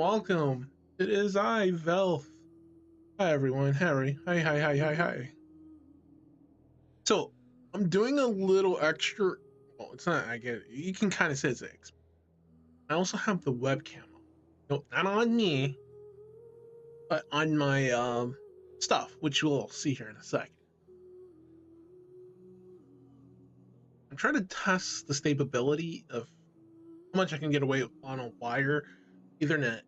welcome. It is I, Velfe. Hi everyone, Harry. Hi. So, I'm doing a little extra. Well, it's not. I get it. You can kind of say it's X. I also have the webcam on. No, not on me, but on my stuff, which we'll see here in a second. I'm trying to test the stability of how much I can get away on a wire Ethernet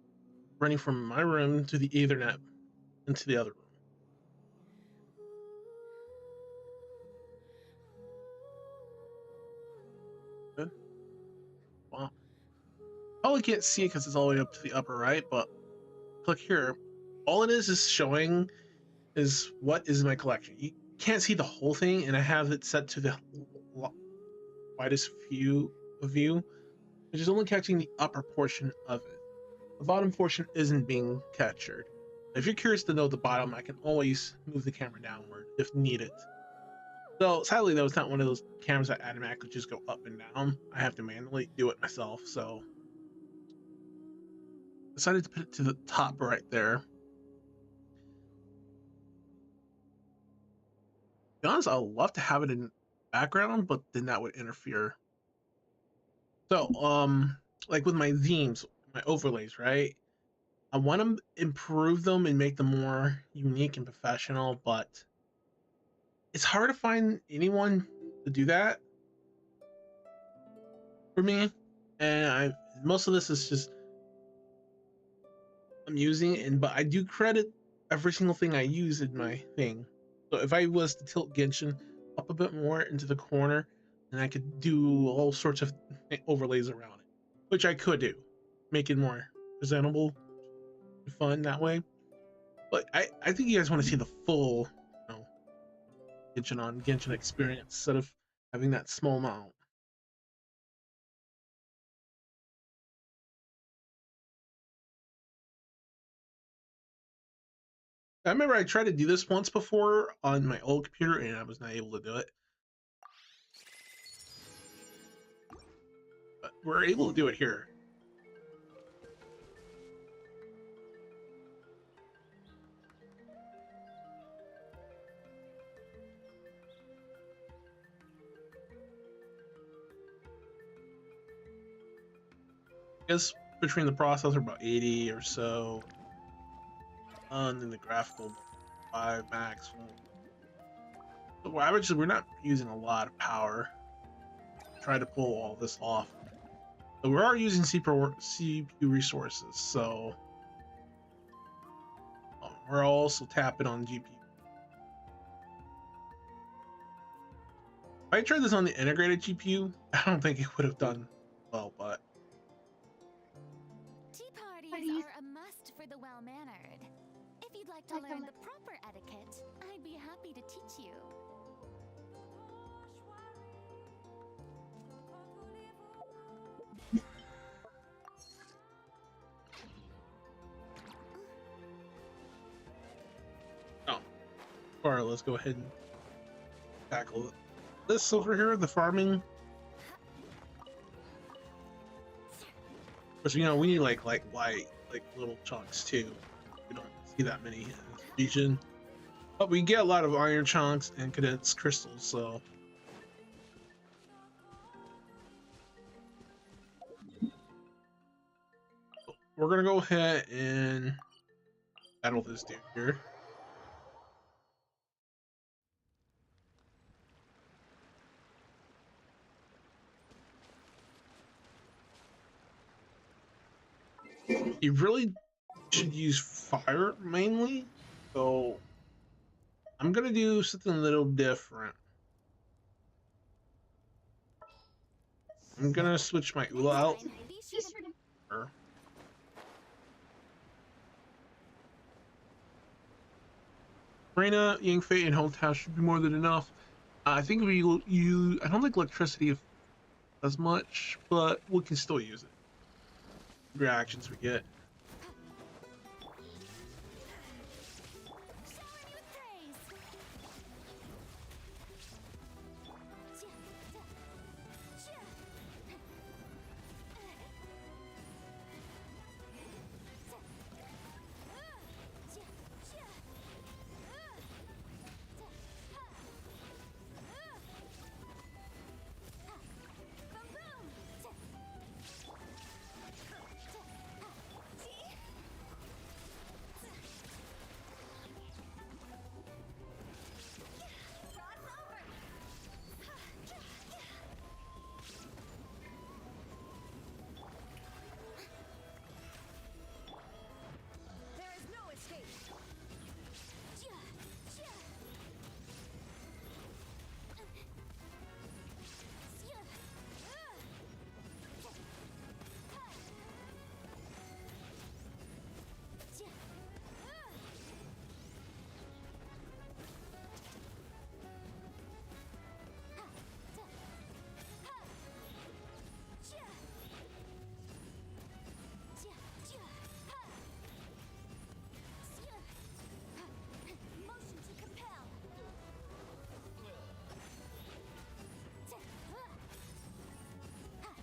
running from my room to the Ethernet into the other room. Good. Wow. Probably can't see it because it's all the way up to the upper right, but click here. All it is showing is what is in my collection. You can't see the whole thing, and I have it set to the widest view, which is only catching the upper portion of it. The bottom portion isn't being captured. If you're curious to know the bottom, I can always move the camera downward if needed. So sadly, though, it's not one of those cameras that automatically just go up and down. I have to manually do it myself, so decided to put it to the top right there. To be honest, I'd love to have it in background, but then that would interfere. So, like with my themes, my overlays, right? I want to improve them and make them more unique and professional, but it's hard to find anyone to do that for me. And most of this is just I'm using it, but I do credit every single thing I use in my thing. So if I was to tilt Genshin up a bit more into the corner, then I could do all sorts of overlays around it, which I could do, make it more presentable, fun that way. But I think you guys want to see the full, Genshin experience instead of having that small amount. I remember I tried to do this once before on my old computer and I was not able to do it. But we're able to do it here. I guess between the processor about 80 or so, and then the graphical 5 max. So obviously we're not using a lot of power to try to pull all this off. But we are using CPU resources, so we're also tapping on GPU. If I tried this on the integrated GPU, I don't think it would have done well, but tea parties are a must for the well-mannered. If you'd like to learn the proper etiquette, I'd be happy to teach you. all right, let's go ahead and tackle this over here, the farming. Because we need like light, like little chunks too. We don't see that many in this region, but we get a lot of iron chunks and condensed crystals. So we're gonna go ahead and battle this dude here. You really should use fire mainly, so I'm gonna do something a little different. I'm gonna switch my Ula out. Marina, Yang Fei, and Hometown should be more than enough. I think I don't think electricity as much, but we can still use it. Reactions we get.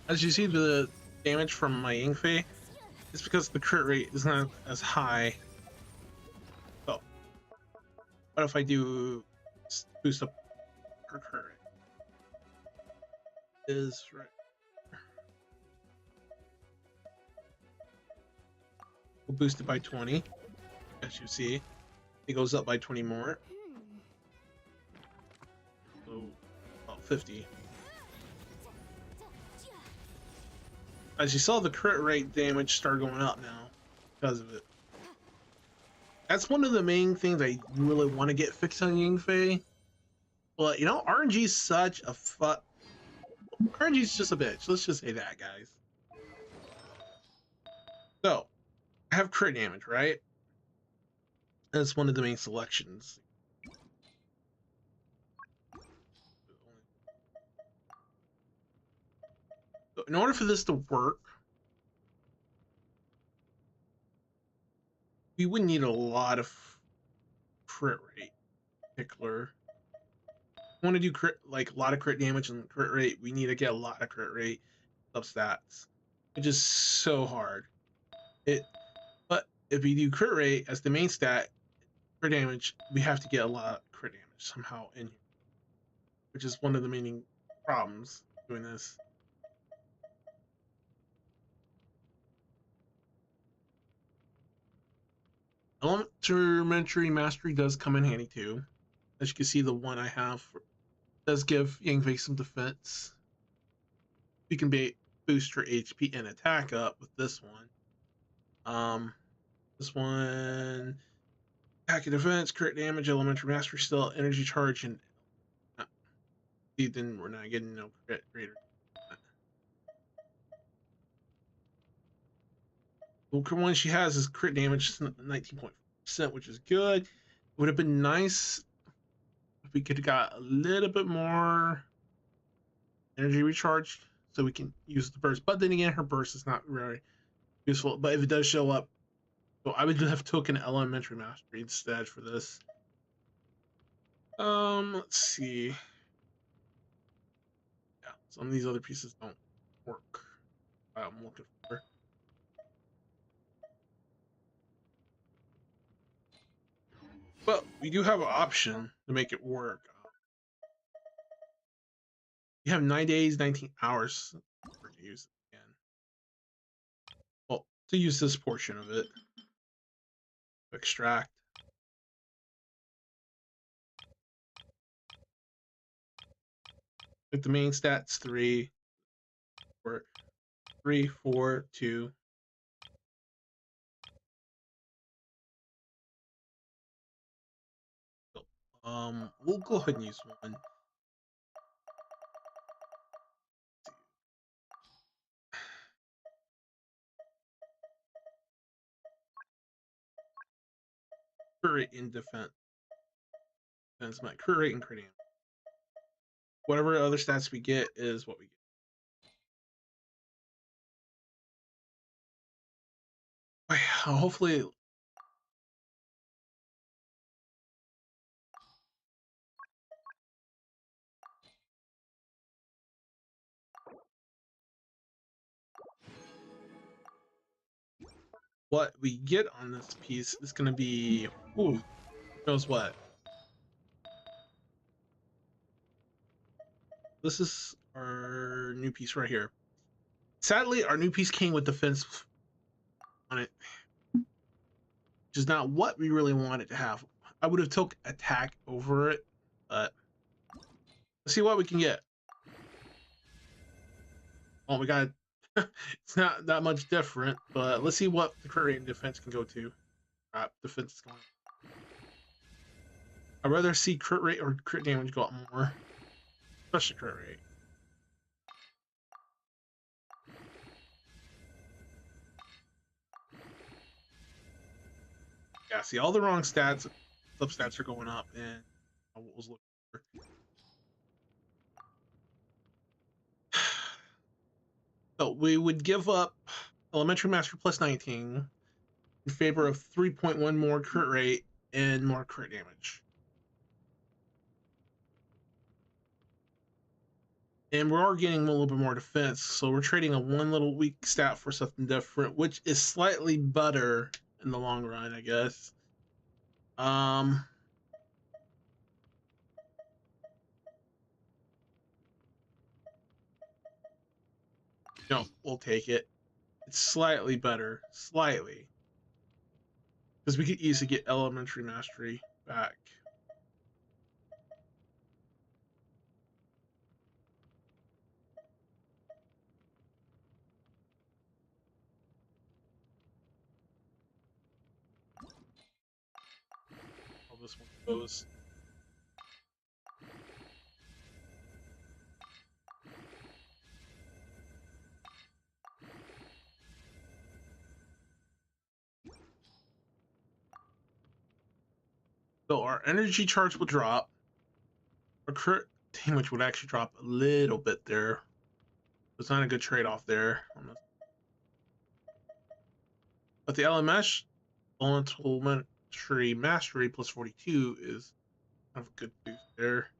As you see, the damage from my Yingfei is because the crit rate is not as high. So, what if I do boost up her crit rate? Is right. We'll boost it by 20. As you see, it goes up by 20 more. So, about 50. As you saw, the crit rate damage started going up now because of it. That's one of the main things I really want to get fixed on Yingfei. But, you know, RNG is such a RNG is just a bitch. Let's just say that, guys. So, I have crit damage, right? That's one of the main selections. So in order for this to work, we would need a lot of crit rate. Particular. Want to do crit, like a lot of crit damage and crit rate, we need to get a lot of crit rate substats, which is so hard. But if we do crit rate as the main stat, crit damage, we have to get a lot of crit damage somehow in here, which is one of the main problems doing this. Elementary Mastery does come in handy too. As you can see, the one I have does give Yangfei some defense. We can boost her HP and attack up with this one. This one, attack and defense, crit damage, elementary mastery, still energy charge, and then we're not getting no crit greater. The one she has is crit damage 19.5%, which is good. It would have been nice if we could have got a little bit more energy recharge so we can use the burst. But then again, her burst is not very useful. But if it does show up, so I would have taken elementary mastery instead for this. Let's see. Yeah, some of these other pieces don't work. I'm looking for. But we do have an option to make it work. You have 9 days, 19 hours to use it again. Well, to use this portion of it. Extract. Like the main stats 3, 4, 3, 4, 2. We'll go ahead and use one. Crit rate in defense. Defense, my crit rate and crit damage. Whatever other stats we get is what we get. Hopefully. What we get on this piece is going to be, ooh, knows what. This is our new piece right here. Sadly, our new piece came with defense on it, which is not what we really wanted to have. I would have took attack over it, but let's see what we can get. Oh, we got it's not that much different, but let's see what the crit rate and defense can go to. Defense is going. I'd rather see crit rate or crit damage go up more, especially crit rate. Yeah, see, all the wrong stats, substats are going up, and I was looking for. So we would give up elementary master plus 19 in favor of 3.1 more crit rate and more crit damage. And we are getting a little bit more defense, so we're trading a one little weak stat for something different, which is slightly better in the long run, I guess. No, we'll take it. It's slightly better, slightly, because we could easily get elementary mastery back. How this one goes. So our energy charge will drop. Our crit damage would actually drop a little bit there. It's not a good trade-off there. But the elementary mastery plus 42 is kind of a good boost there.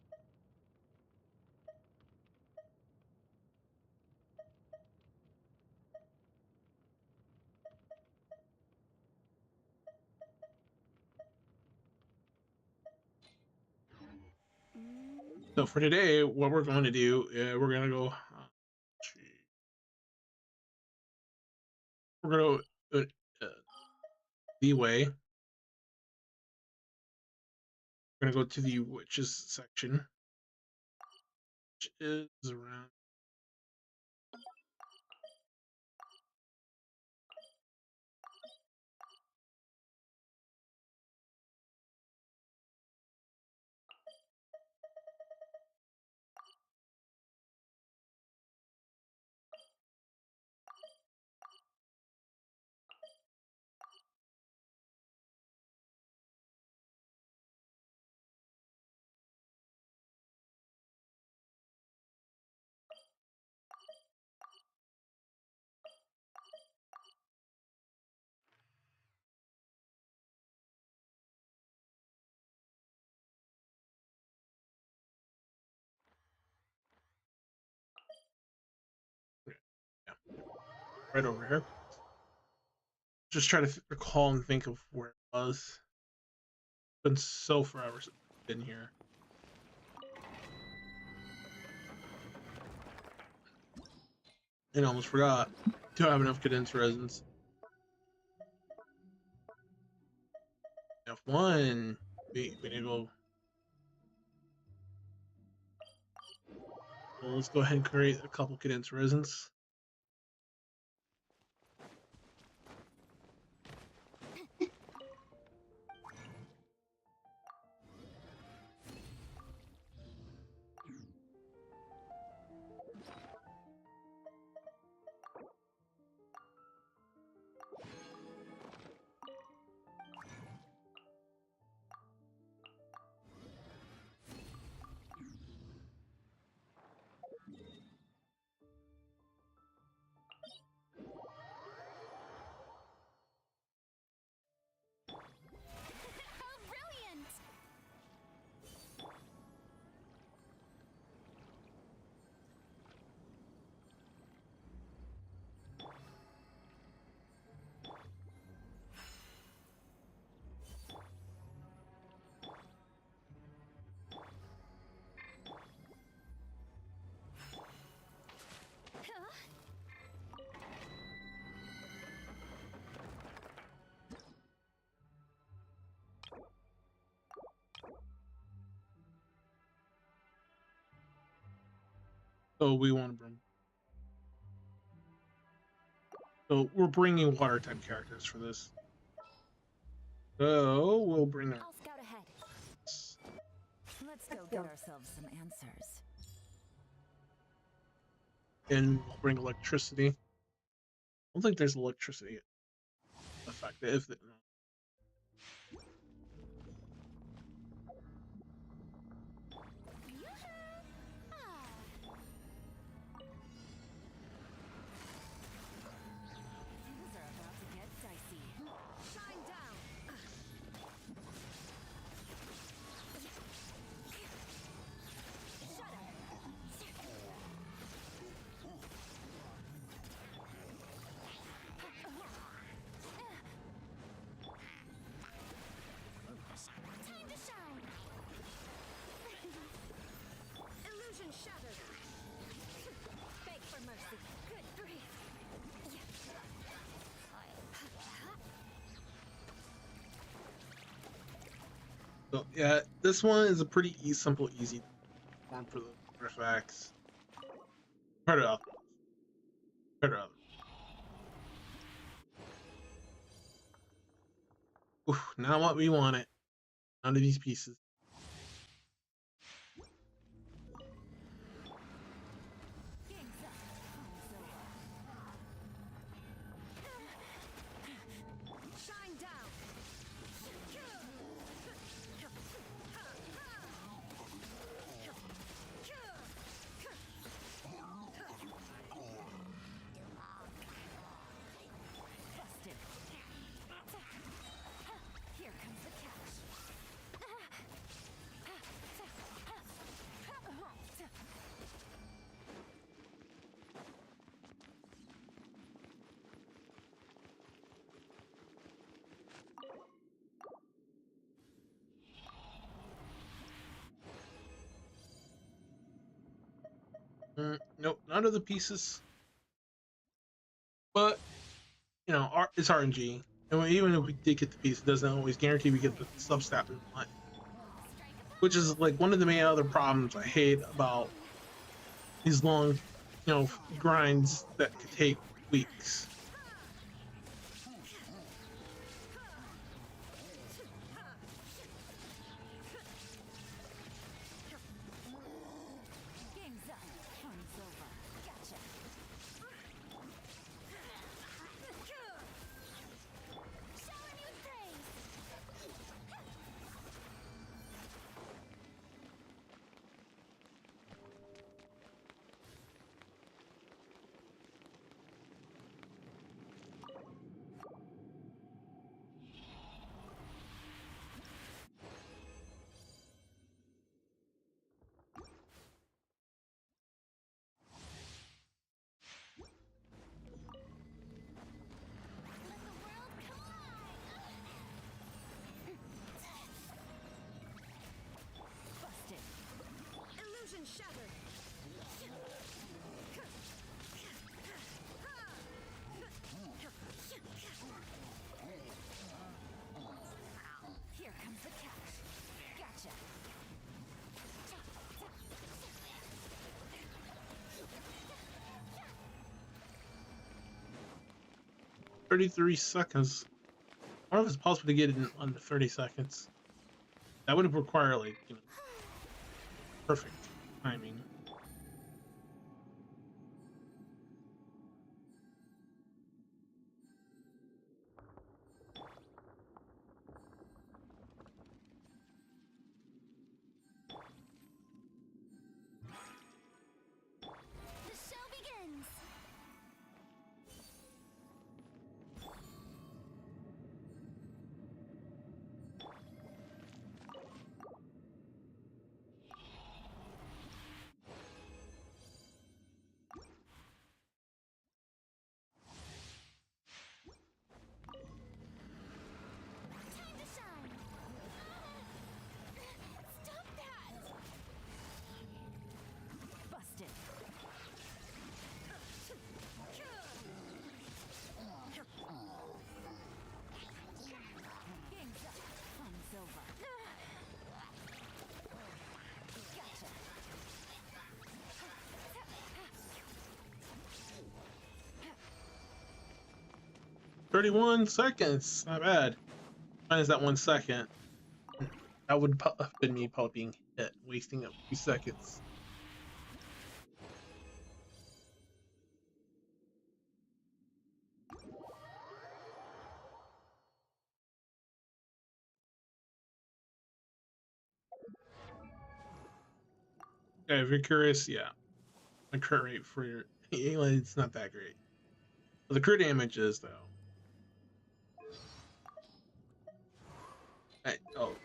So for today, what we're going to do, we're going to go. We're going to the way. We're going to go to the witches section, which is around. Yeah, right over here. Just try to recall and think of where it was. It's been so forever since I've been here. And I almost forgot. Don't have enough cadence resins. F1. We need to go. Well, let's go ahead and create a couple cadence resins. How brilliant! So we want to bring. So we're bringing water type characters for this. So we'll bring our. I'll scout ahead. Let's go get ourselves some answers. And we'll bring electricity. I don't think there's electricity effective. Things are about to get dicey. Shine down! Shut up! So yeah, this one is a pretty simple, easy form for the artifacts. Part it up. Part it up. Oof, not what we wanted. None of these pieces. Shine down. Busted. Here comes the catch. Nope, none of the pieces. But you know, it's RNG, and even if we did get the piece, it doesn't always guarantee we get the substat we want. Which is like one of the main other problems I hate about these long, grinds that could take weeks. Game's up. Fun's over. Gotcha. Showing you praise. 33 seconds. I don't know if it's possible to get it in under 30 seconds. That would require like perfect timing. The show begins. Time to shine. Stop that. Busted. Game's up. Fun's over. Gotcha. 31 seconds. Not bad. Minus that 1 second. That would have been me probably being hit, wasting a few seconds. Okay, if you're curious, yeah. My crit rate for your it's not that great. But the crit damage is though. Oh.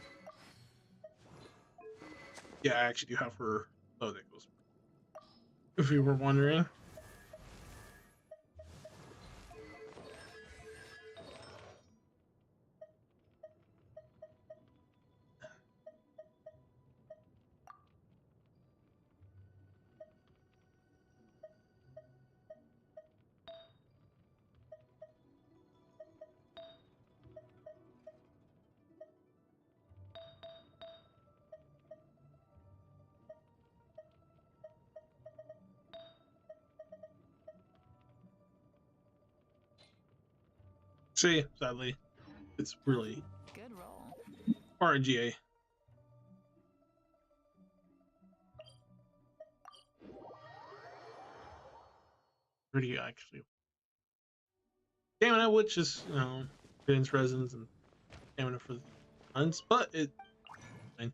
Yeah, I actually do have her. Oh, that goes. If you were wondering. See, sadly, it's really Good roll. RGA. Pretty actually. Stamina, which is, you know, gains resins and stamina for the runs, but it. Fine.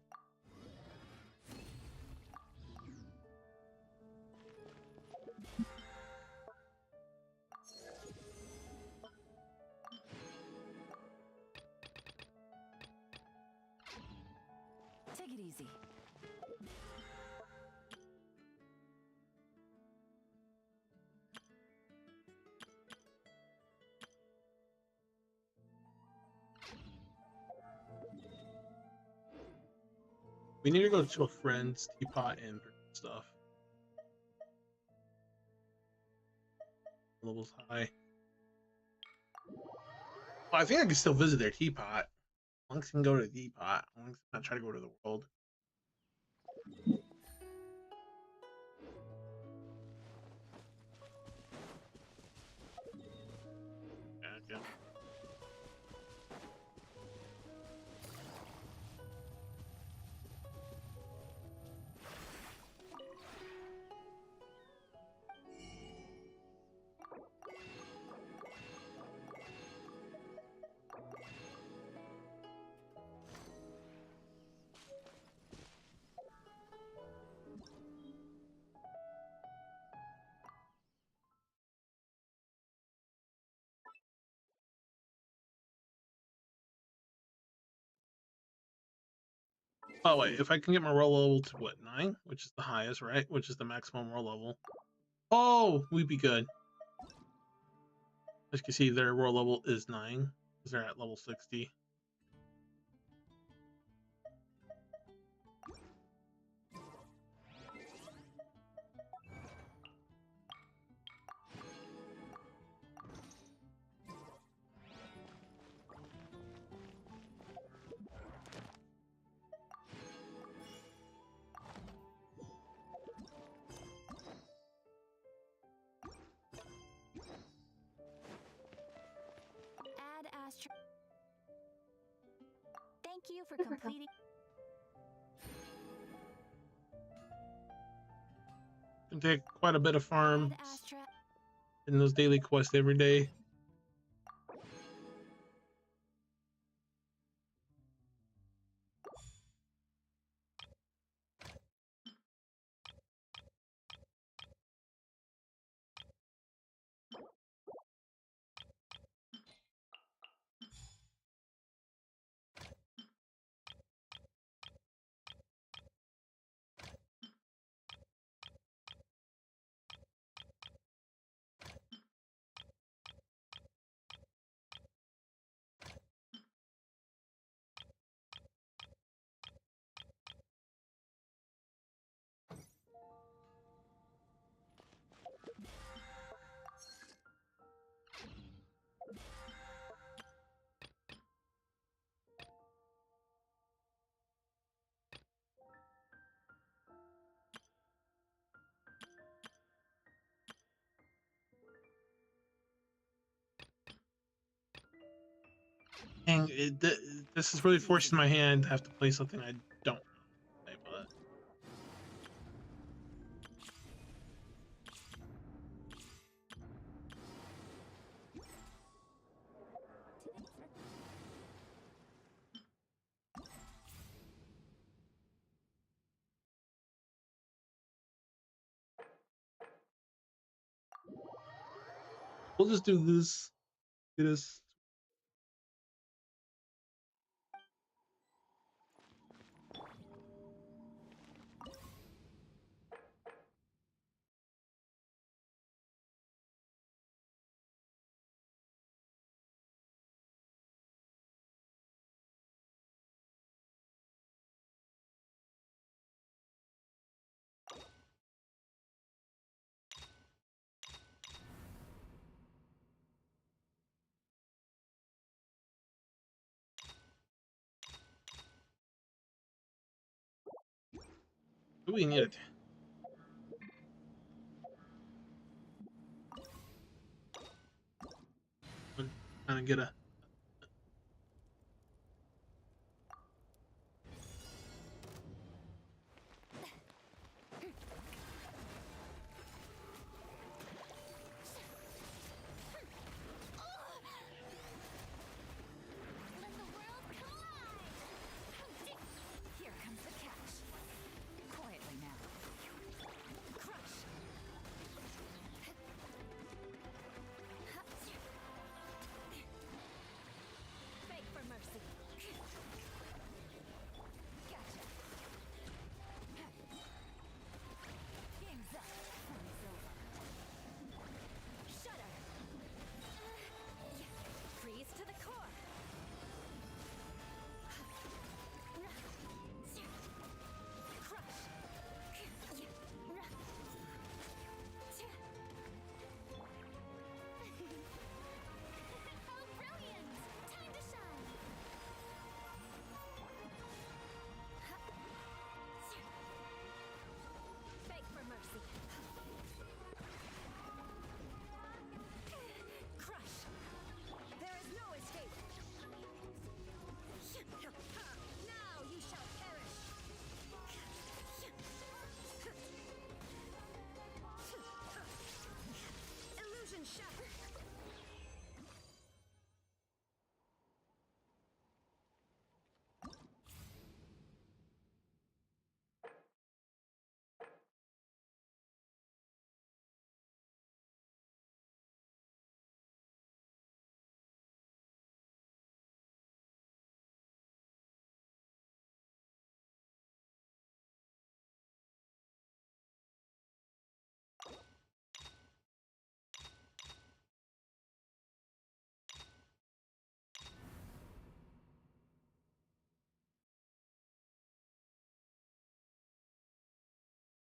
Take it easy. We need to go to a friend's teapot and stuff. Levels high. Well, I think I can still visit their teapot. As long as I can go to the teapot. As long as I not try to go to the world. Yeah. Oh wait, if I can get my roll level to what, 9, which is the highest, right? Which is the maximum roll level. Oh, we'd be good. As you can see, their roll level is 9 because they're at level 60. Add astro. Thank you for completing. Can take quite a bit of Add farm astra. in those daily quests every day. Dang, this is really forcing my hand to have to play something I don't play, but we'll just do this. Do this. Do we need it? I'm trying to get a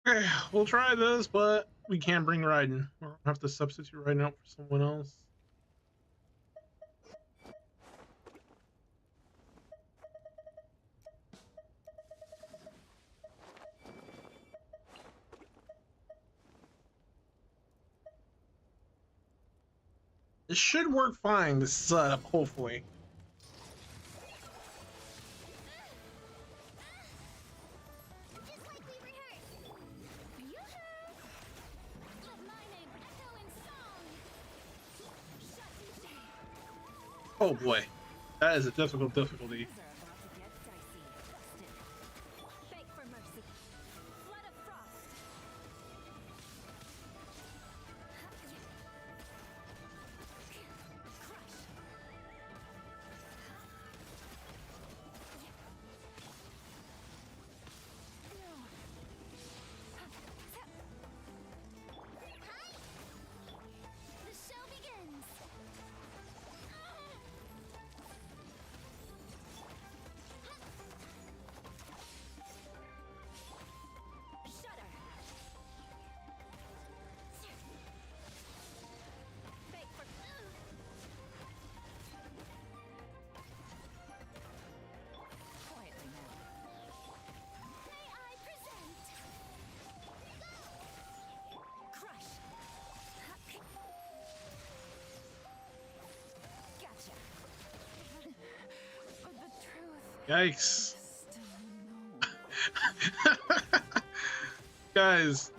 Okay, we'll try this, but we can't bring Raiden. We'll have to substitute Raiden out for someone else. This should work fine, this setup, hopefully. Just like we rehearsed. Let my name echo in song. Shut you shame. Oh boy, that is a difficult difficulty. Things are about to get dicey. Busted. Beg for mercy. Flood of frost. Crush. The show begins. Shudder. Beg for. Quietly now. May I present? Crush. Gotcha. But the truth Yikes. is still no. Guys,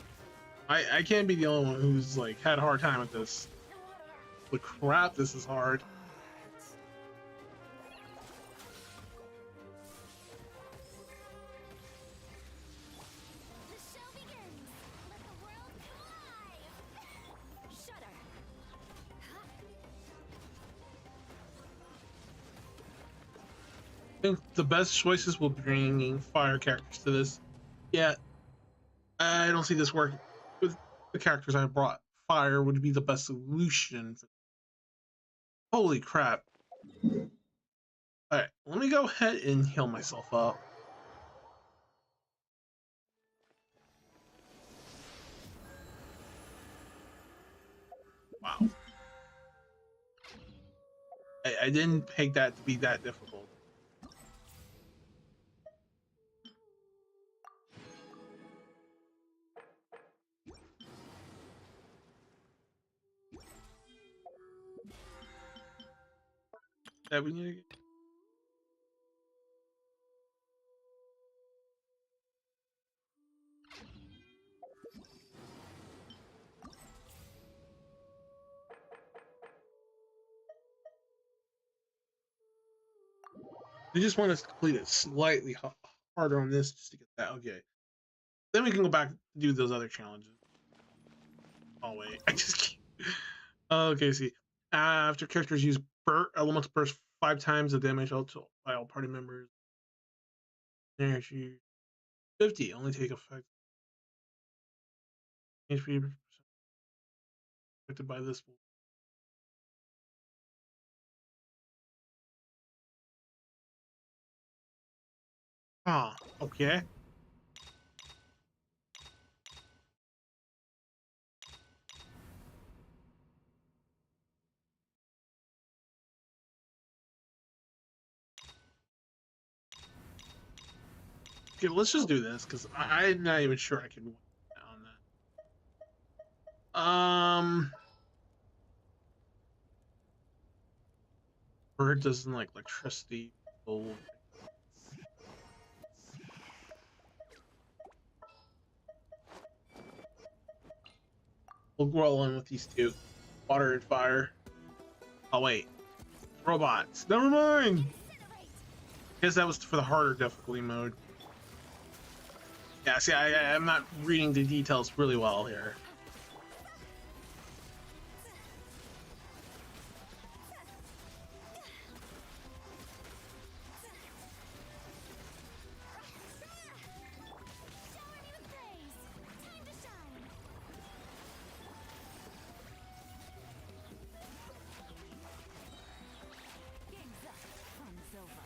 I can't be the only one who's like had a hard time with this. The crap, this is hard. The show begins. Let the world come alive. Shudder. I think the best choices will be bringing fire characters to this. Yeah, I don't see this working with the characters I brought. Fire would be the best solution. Holy crap. Alright, let me go ahead and heal myself up. Wow. I didn't pick that to be that difficult. That we need to get. I just want us to complete it slightly harder on this just to get that. Okay. Then we can go back and do those other challenges. Oh wait, I just can't. Okay, see. After characters use elemental burst 5 times the damage also by all party members. Energy 50 only take effect. HP affected by this. Ah, okay. Okay, let's just do this because I'm not even sure I can win on that. Bird doesn't like electricity. We'll roll in with these two, water and fire. Oh wait, robots. Never mind. Guess that was for the harder difficulty mode. Yeah, see, I'm not reading the details really well here. Shower me with praise. Time to shine. Game's up. Fun's over.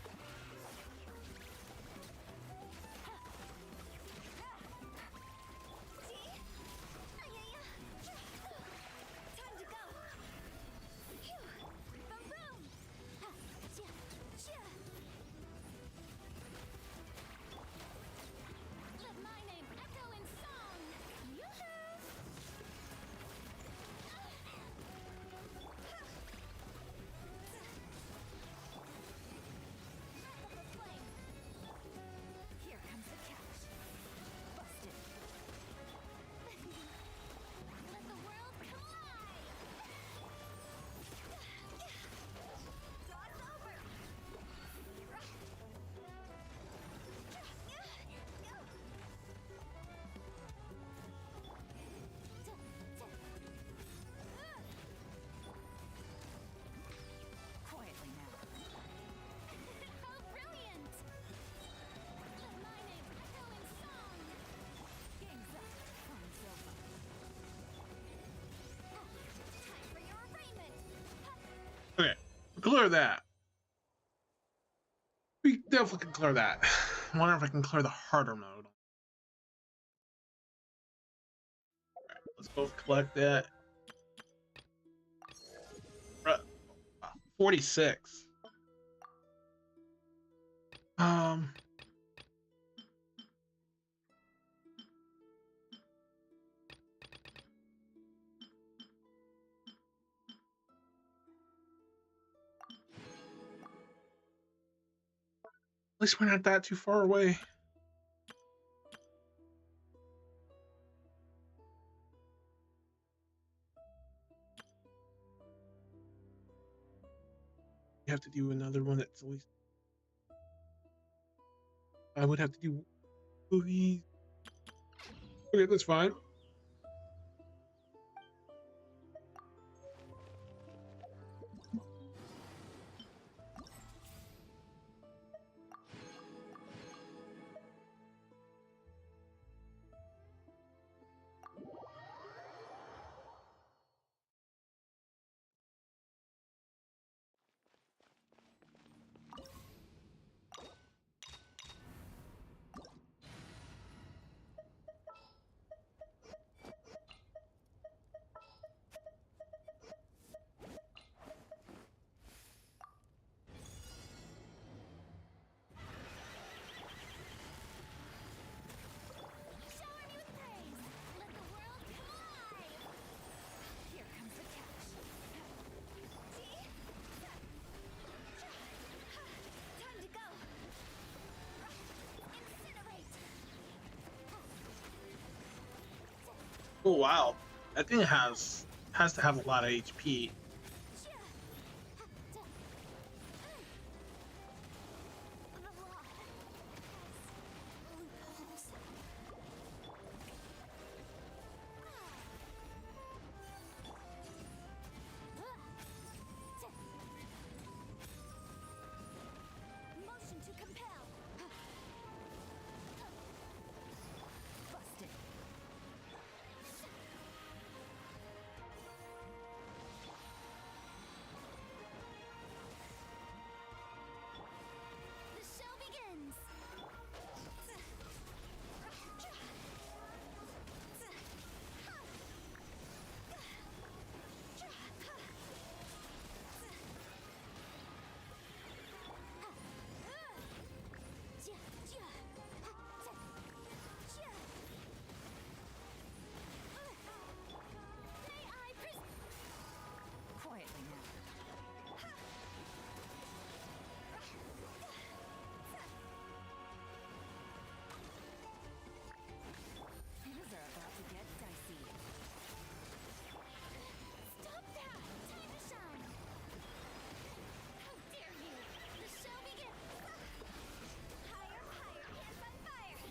Clear that. We definitely can clear that. I wonder if I can clear the harder mode. Let's both collect that. 46. Um, at least we're not that too far away. You have to do another one that's at least. I would have to do movies. Okay, that's fine. Shower me with praise. Let the world come alive. Here comes the catch. Time to go. Incinerate. Oh wow, that thing has to have a lot of HP. Motion to compel. Busted. The show begins. Quietly now. Things are about to get dicey. Stop that! Time to shine! How dare you! The show begins! Higher, higher, hands on fire!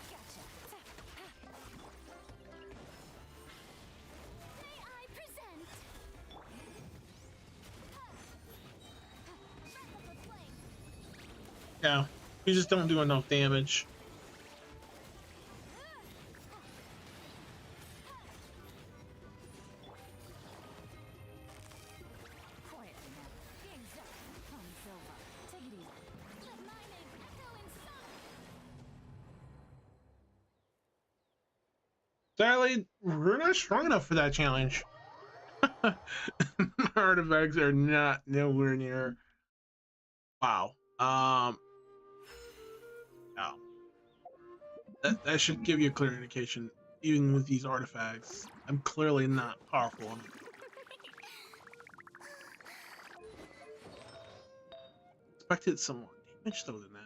Gotcha. May I present? Breath of the flame. Yeah, you just don't do enough damage. Quietly now. Game's up. Playing's over. Take it easy. Let my name echo in song. Sadly, we're not strong enough for that challenge. Artifacts are not nowhere near. Wow. No. That should give you a clear indication. Even with these artifacts, I'm clearly not powerful enough. Expected some more damage though than that.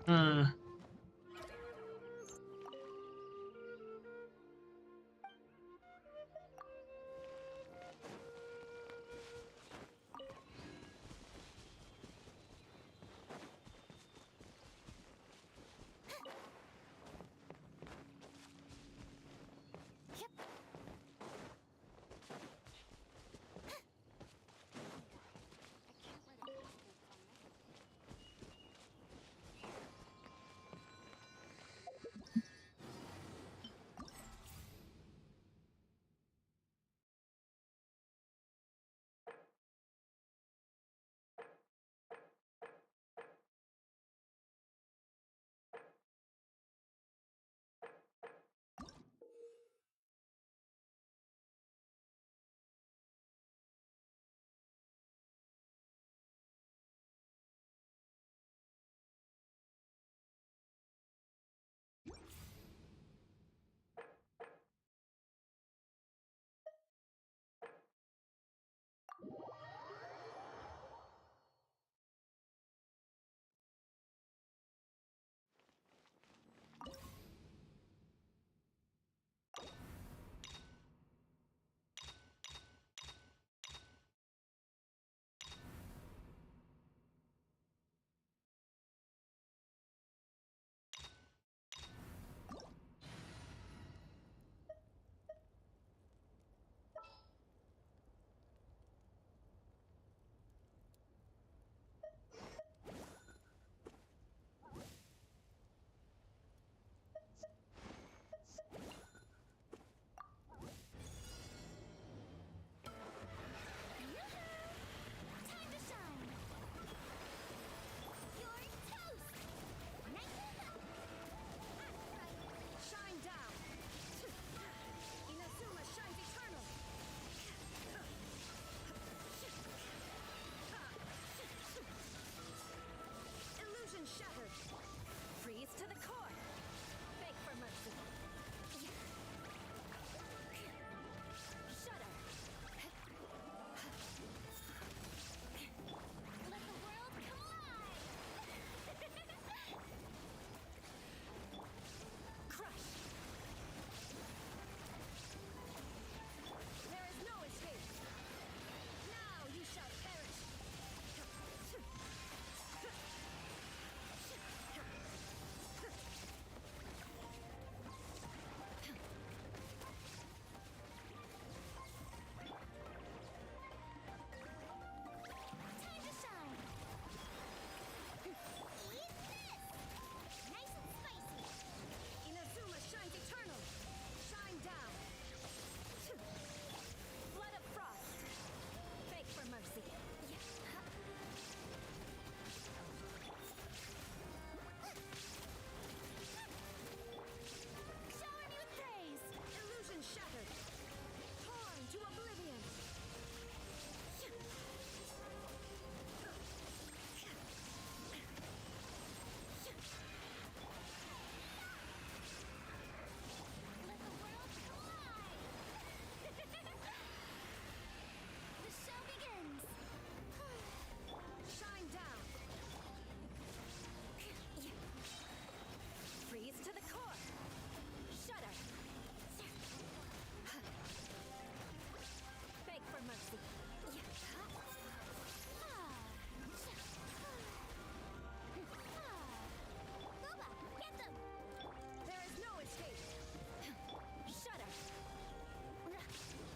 Hmm.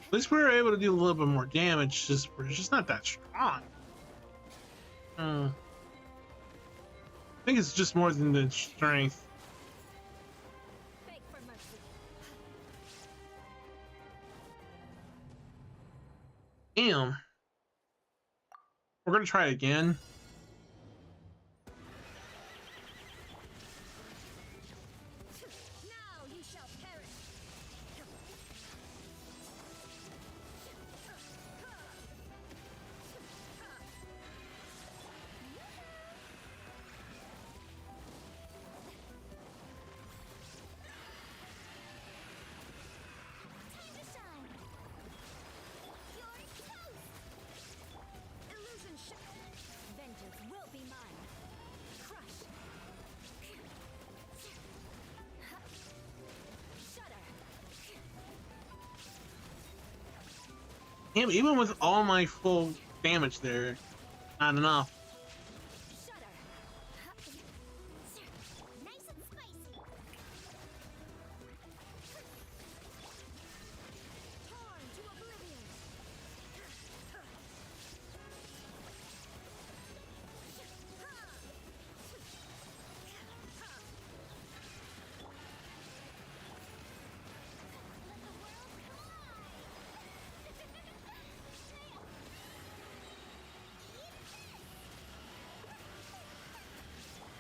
At least we were able to do a little bit more damage. Just we're just not that strong. I think it's just more than the strength. Beg for mercy. Damn. We're gonna try again. Now you shall perish. Time to shine. You're toast. Illusion shattered. Vengeance will be mine. Crush. Shudder. Damn, even with all my full damage there, not enough. Shudder. Nice and spicy. Torn to oblivion. Let the world collide.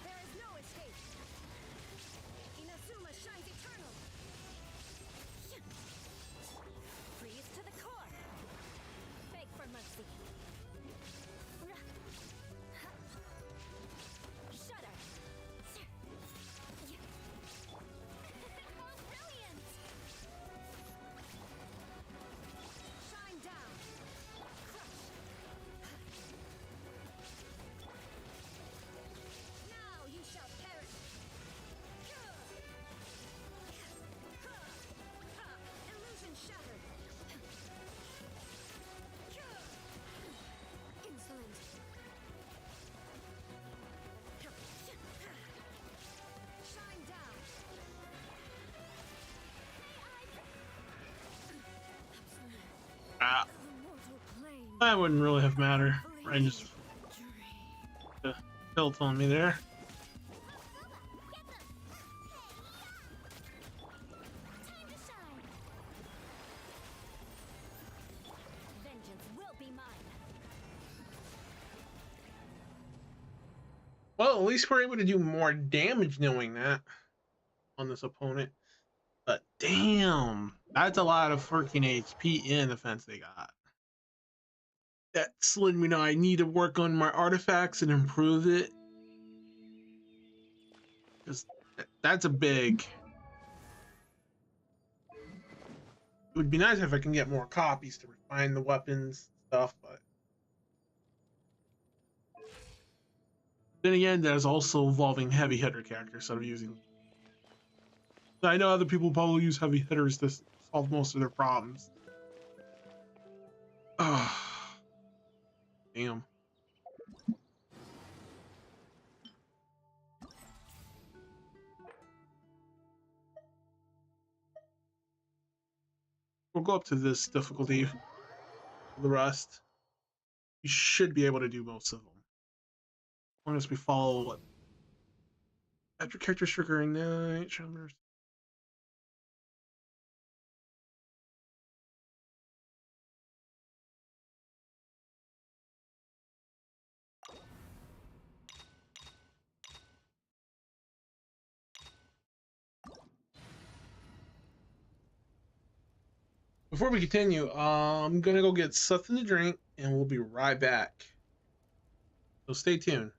There is no escape. Inazuma shines eternal. Freeze to the core. Beg for mercy. Shudder. How brilliant! Shine down. Crush. Now you shall perish. Illusion shattered. Insolent. Shine down. Ah, The mortal plane. that wouldn't really have mattered. I just Dream. killed on me there. Time to shine. Vengeance will be mine. Well, at least we're able to do more damage knowing that on this opponent. But damn, that's a lot of freaking HP and defense they got. That's letting me know I need to work on my artifacts and improve it. Because that's a big. It would be nice if I can get more copies to refine the weapons stuff, but then again, there's also evolving heavy hitter characters that I'm using. I know other people probably use heavy hitters to solve most of their problems. Ah, damn. We'll go up to this difficulty for the rest. We should be able to do most of them. As long as we follow what after characters triggering night shummers. Before we continue, I'm gonna go get something to drink and we'll be right back. So stay tuned.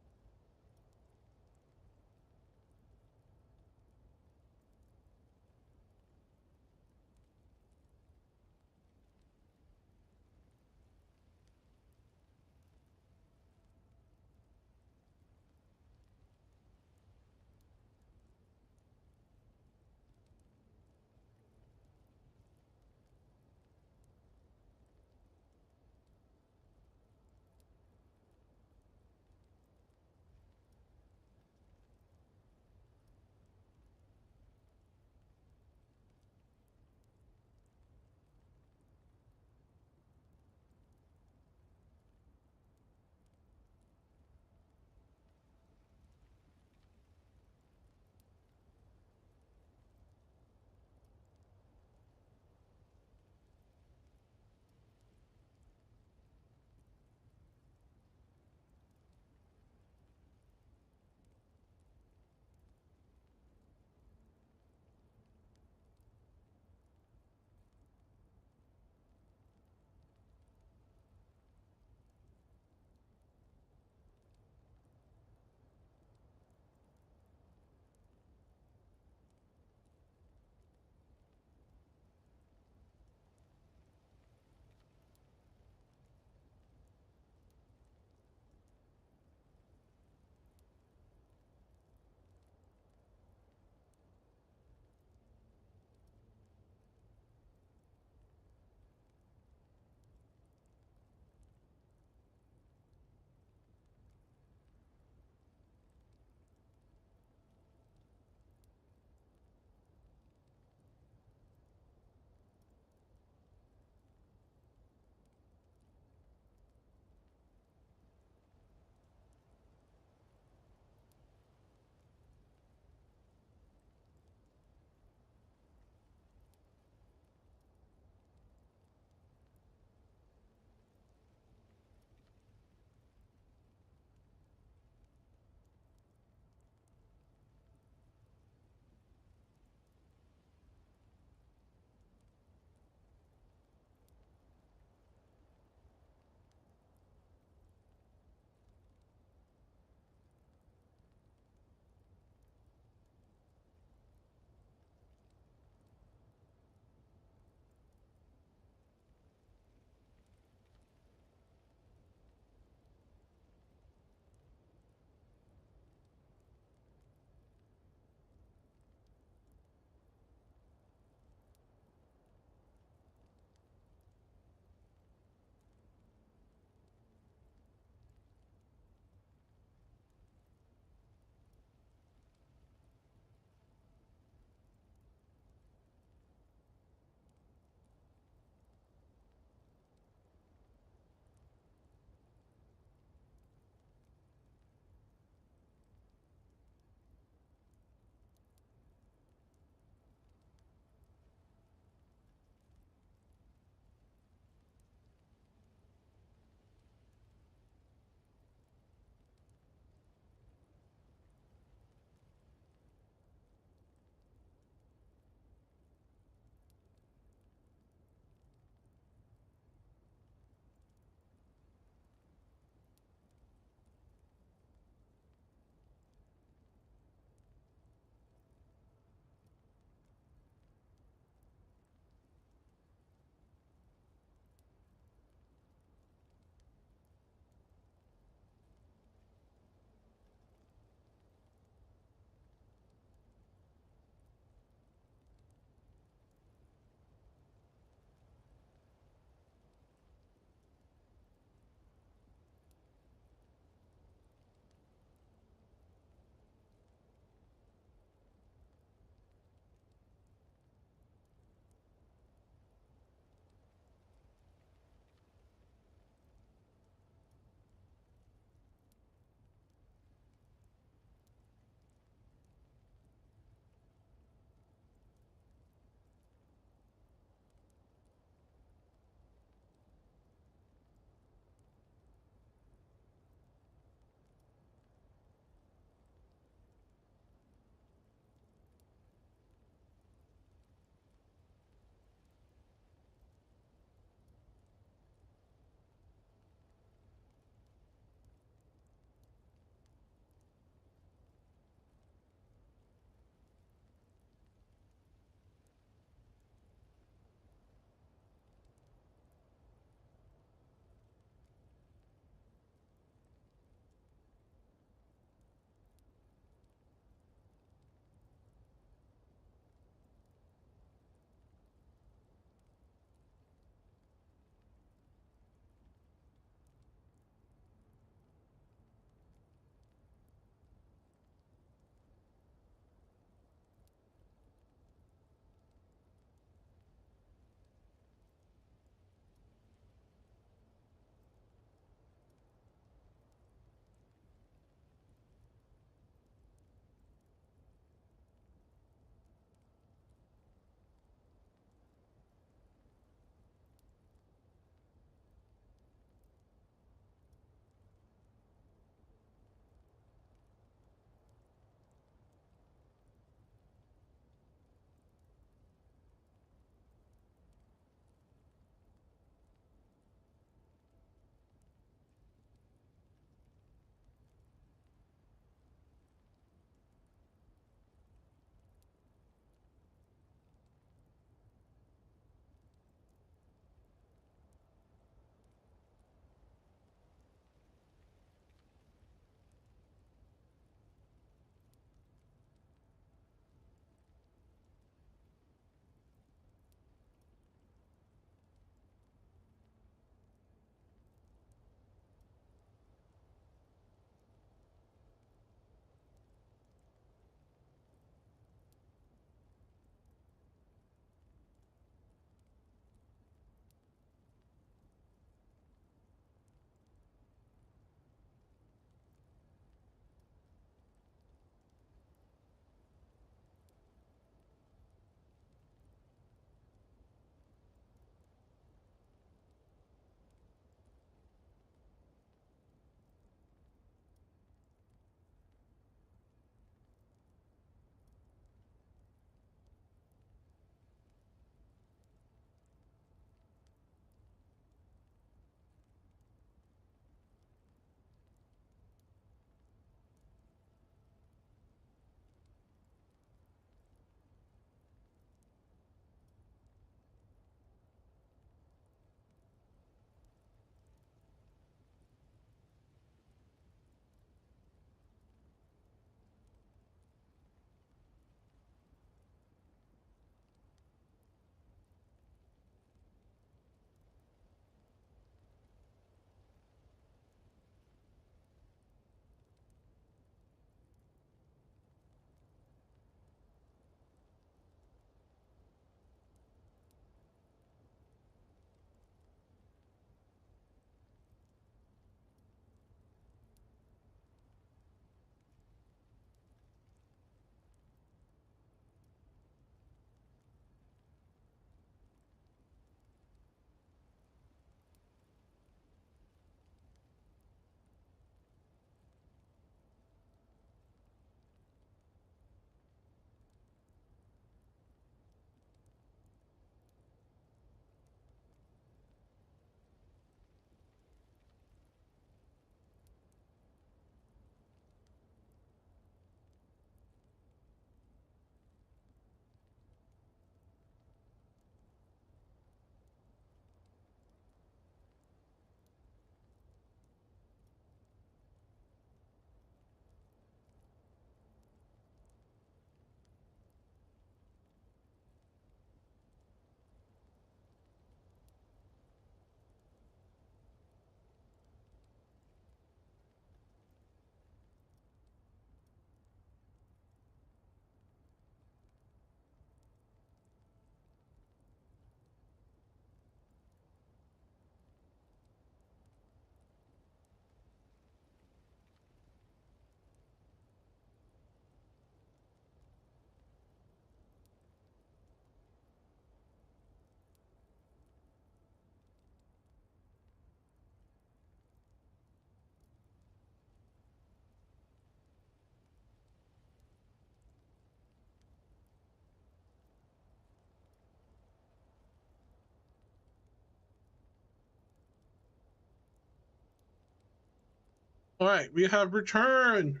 All right, we have returned.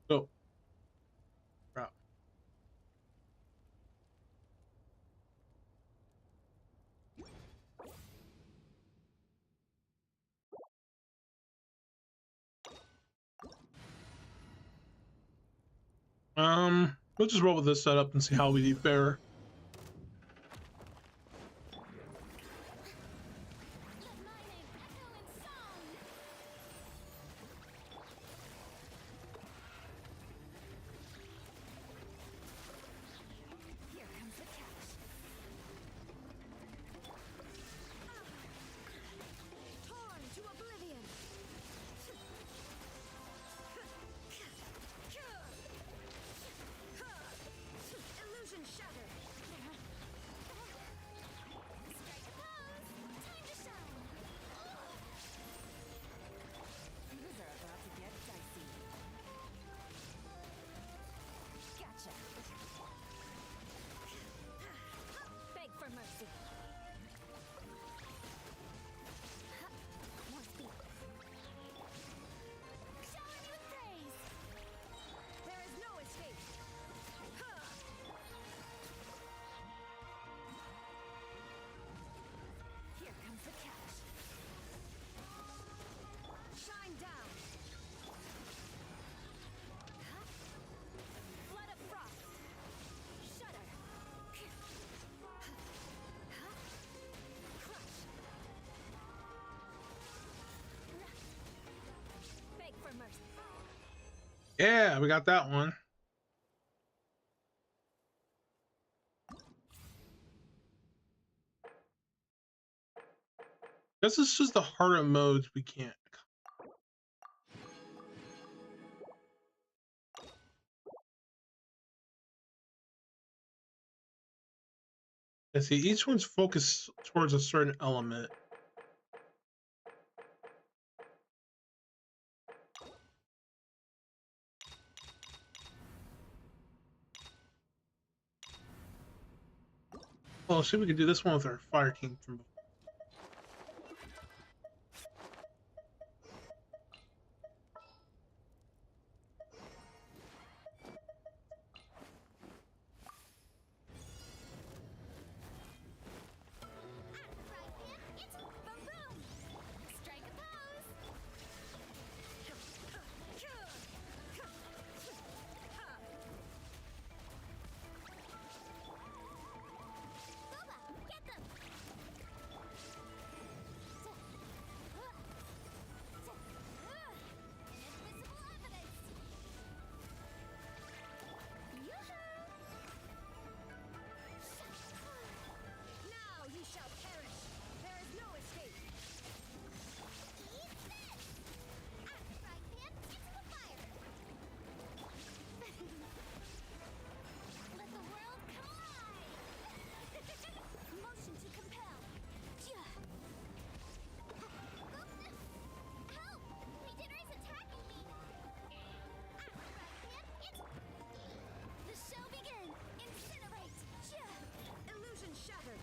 Go. Crap. We'll just roll with this setup and see how we do fare. Let my name echo in song. Here comes the catch. Torn to oblivion. Illusion shattered. Strike a pose. Time to shine. Things are about to get dicey. Gotcha. Beg for mercy. More speed. Shower me with praise. There is no escape. Here comes the catch. Shine down. Flood of frost. Shudder. Crush. Beg for mercy. Yeah, we got that one. This is just the harder modes we can't. And see, each one's focused towards a certain element. Well, see, we could do this one with our fire team from before. It's boom! Strike a pose. Boba, get them. Invisible evidence. Now ye shall perish. There is no escape. Eat this! Fry pan into the fire. Let the world come alive. Motion to compel. Help! Leader is attacking me. Fry pan into. The show begin. Incinerate. Illusion shattered.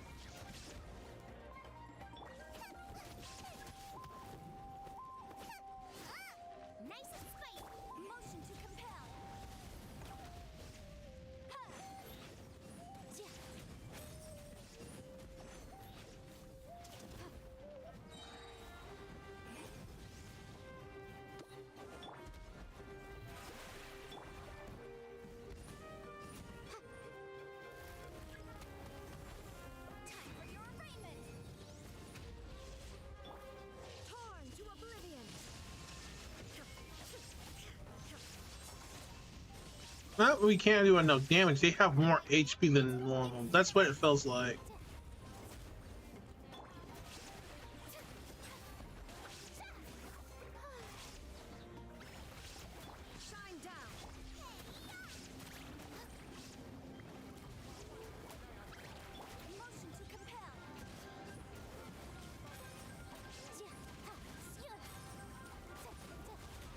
Nice and space. Motion to compel. Time for your arraignment. Torn to oblivion. Not that we can't do enough damage. They have more HP than normal. That's what it feels like. Shine down. Motion to compel.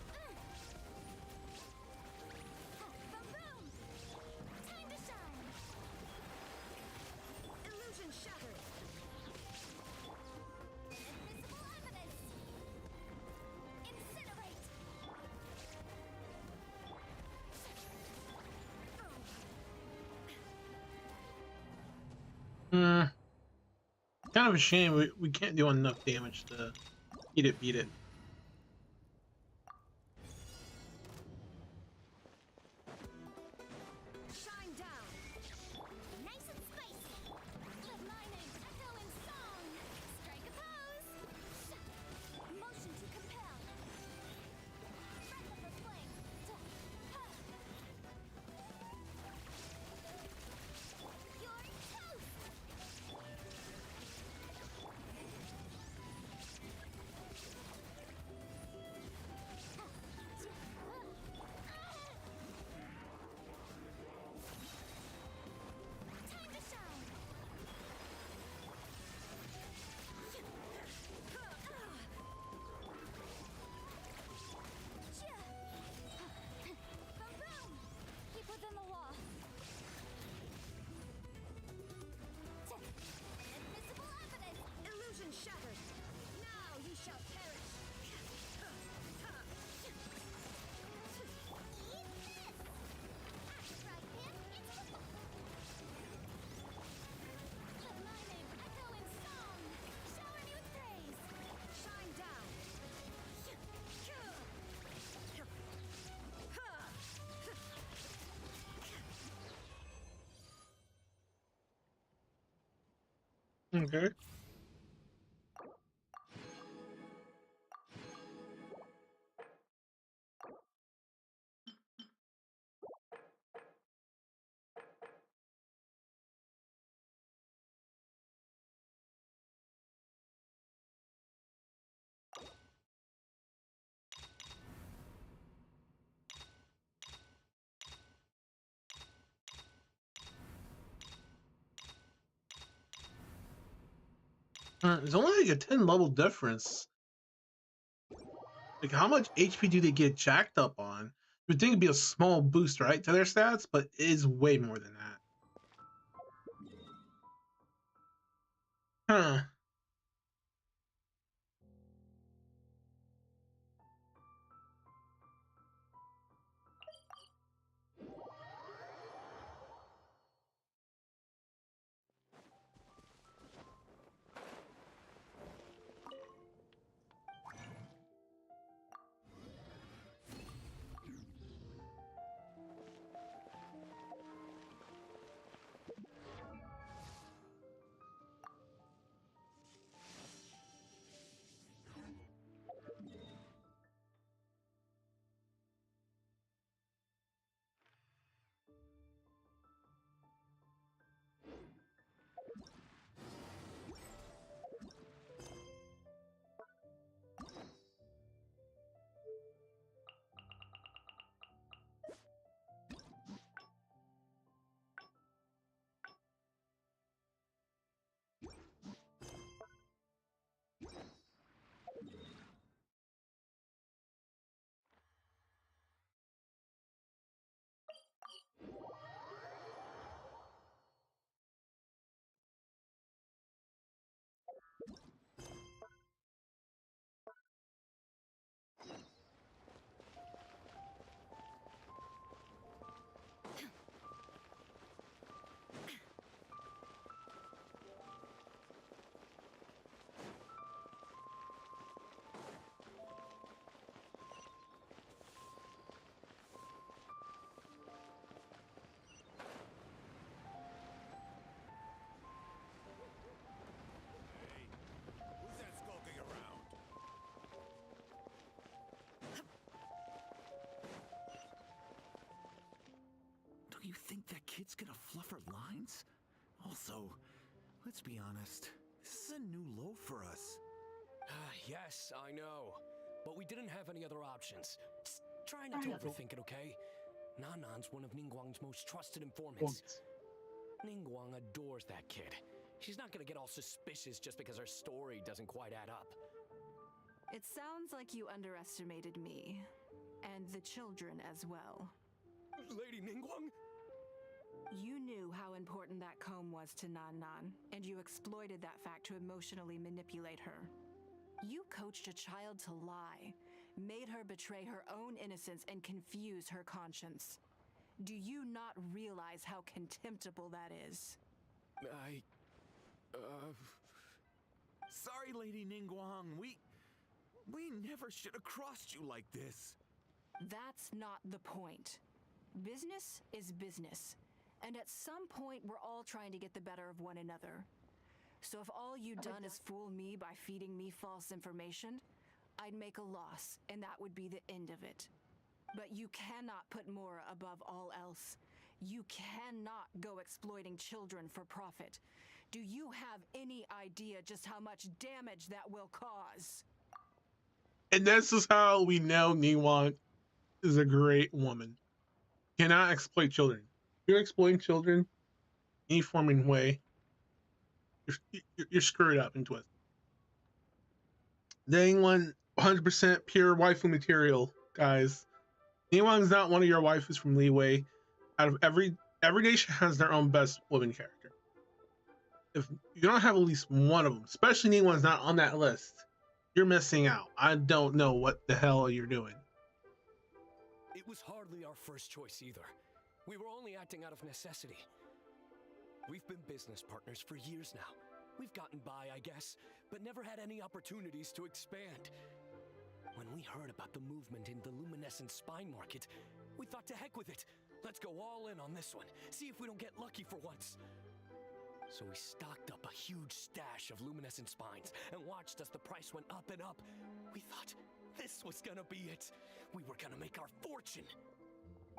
Boom! Time to shine. kind of a shame we can't do enough damage to beat it. Shine down. Nice and spicy. Let my name echo in song. Strike a pose. Motion to compel. Breath of the flame. You're toast. Time to shine. Boom! Keep within the law. Invisible evidence. Illusion shattered. Now you shall perish. Eat this. Axe right hand. It's let my name echo in song. Shower me with praise. Shine down. Okay. There's only like a 10 level difference. Like, how much HP do they get jacked up on? You'd think it'd be a small boost, right, to their stats, but it is way more than that. Huh. Who's that skulking around? Don't you think that kid's gonna fluff her lines? Also, let's be honest, this is a new low for us. Yes, I know. But we didn't have any other options. Just try not to overthink it, okay? Nanan's one of Ningguang's most trusted informants. Ningguang adores that kid. She's not gonna get all suspicious just because her story doesn't quite add up. It sounds like you underestimated me. And the children as well. Lady Ningguang? You knew how important that comb was to Nan Nan, and you exploited that fact to emotionally manipulate her. You coached a child to lie, made her betray her own innocence and confuse her conscience. Do you not realize how contemptible that is? Sorry, Lady Ningguang. We never should have crossed you like this. That's not the point. Business is business. And at some point, we're all trying to get the better of one another. So if all you've done is fool me by feeding me false information, I'd make a loss, and that would be the end of it. But you cannot put Mora above all else. You cannot go exploiting children for profit. Do you have any idea just how much damage that will cause? And this is how we know Ningguang is a great woman. Cannot exploit children. If you're exploiting children any forming way, you're screwed up and twisted. Ningguang 100% pure waifu material, guys. Ningguang's not one of your waifus from Leeway. Out of every nation has their own best woman character. If you don't have at least one of them, especially Ningguang's not on that list, you're missing out. I don't know what the hell you're doing. It was hardly our first choice either. We were only acting out of necessity. We've been business partners for years now. We've gotten by, I guess, but never had any opportunities to expand. When we heard about the movement in the luminescent spine market, we thought to heck with it. Let's go all in on this one. See if we don't get lucky for once. So we stocked up a huge stash of luminescent spines and watched as the price went up and up. We thought this was gonna be it. We were gonna make our fortune.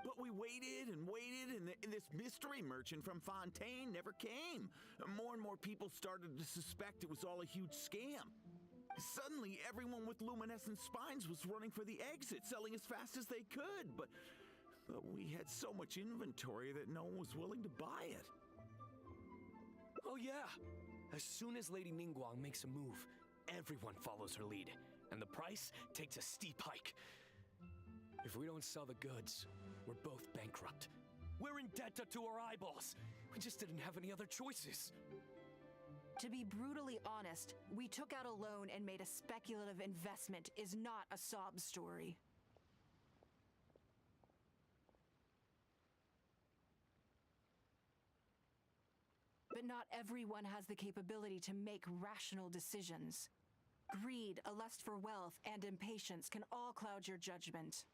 But we waited and waited, and this mystery merchant from Fontaine never came. More and more people started to suspect it was all a huge scam. Suddenly, everyone with luminescent spines was running for the exit, selling as fast as they could. But we had so much inventory that no one was willing to buy it. Oh yeah! As soon as Lady Ningguang makes a move, everyone follows her lead, and the price takes a steep hike. If we don't sell the goods, we're both bankrupt. We're in debt up to our eyeballs. We just didn't have any other choices. To be brutally honest, we took out a loan and made a speculative investment is not a sob story. But not everyone has the capability to make rational decisions. Greed, a lust for wealth, and impatience can all cloud your judgment.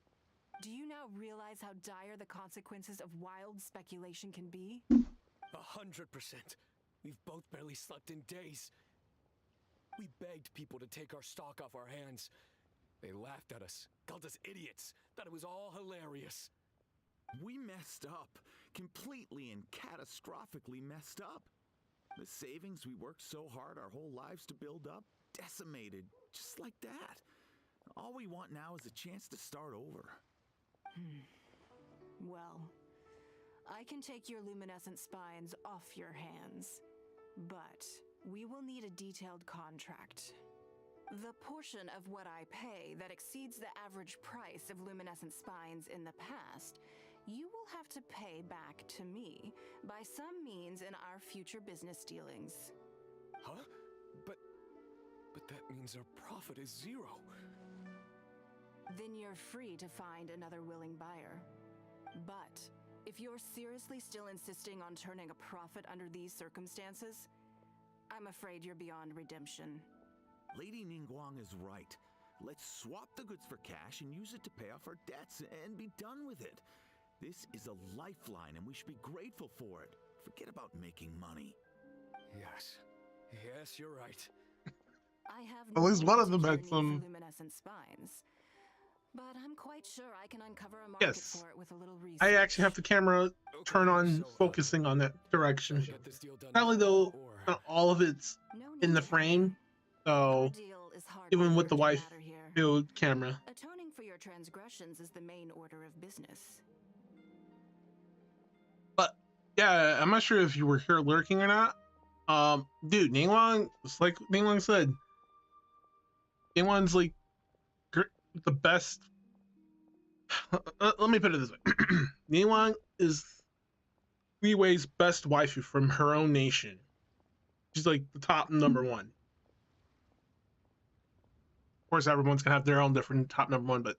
Do you now realize how dire the consequences of wild speculation can be? 100%. We've both barely slept in days. We begged people to take our stock off our hands. They laughed at us, called us idiots, thought it was all hilarious. We messed up, completely and catastrophically messed up. The savings we worked so hard our whole lives to build up, decimated, just like that. All we want now is a chance to start over. Well, I can take your luminescent spines off your hands, but we will need a detailed contract. The portion of what I pay that exceeds the average price of luminescent spines in the past, you will have to pay back to me by some means in our future business dealings. Huh? But that means our profit is zero. Then you're free to find another willing buyer. But if you're seriously still insisting on turning a profit under these circumstances, I'm afraid you're beyond redemption. Lady Ningguang is right. Let's swap the goods for cash and use it to pay off our debts and be done with it. This is a lifeline and we should be grateful for it. Forget about making money. Yes, you're right. I have At least one of them particular had need some- for luminescent spines, but I'm quite sure I can uncover a market Yes. for it with a little research. I actually have the camera turn on, So, focusing on that direction. get this deal done Probably now, though, or- not all of it's No in need the to frame, Our so deal is hard even with the work to wife matter here. build camera. Atoning for your transgressions is the main order of business. But yeah, I'm not sure if you were here lurking or not. Dude, Ningguang, it's like Ningguang said, Ningguang's like the best. Let me put it this way: Ningguang is Liwei's best waifu from her own nation. She's like the top number one. Of course, everyone's gonna have their own different top number one, but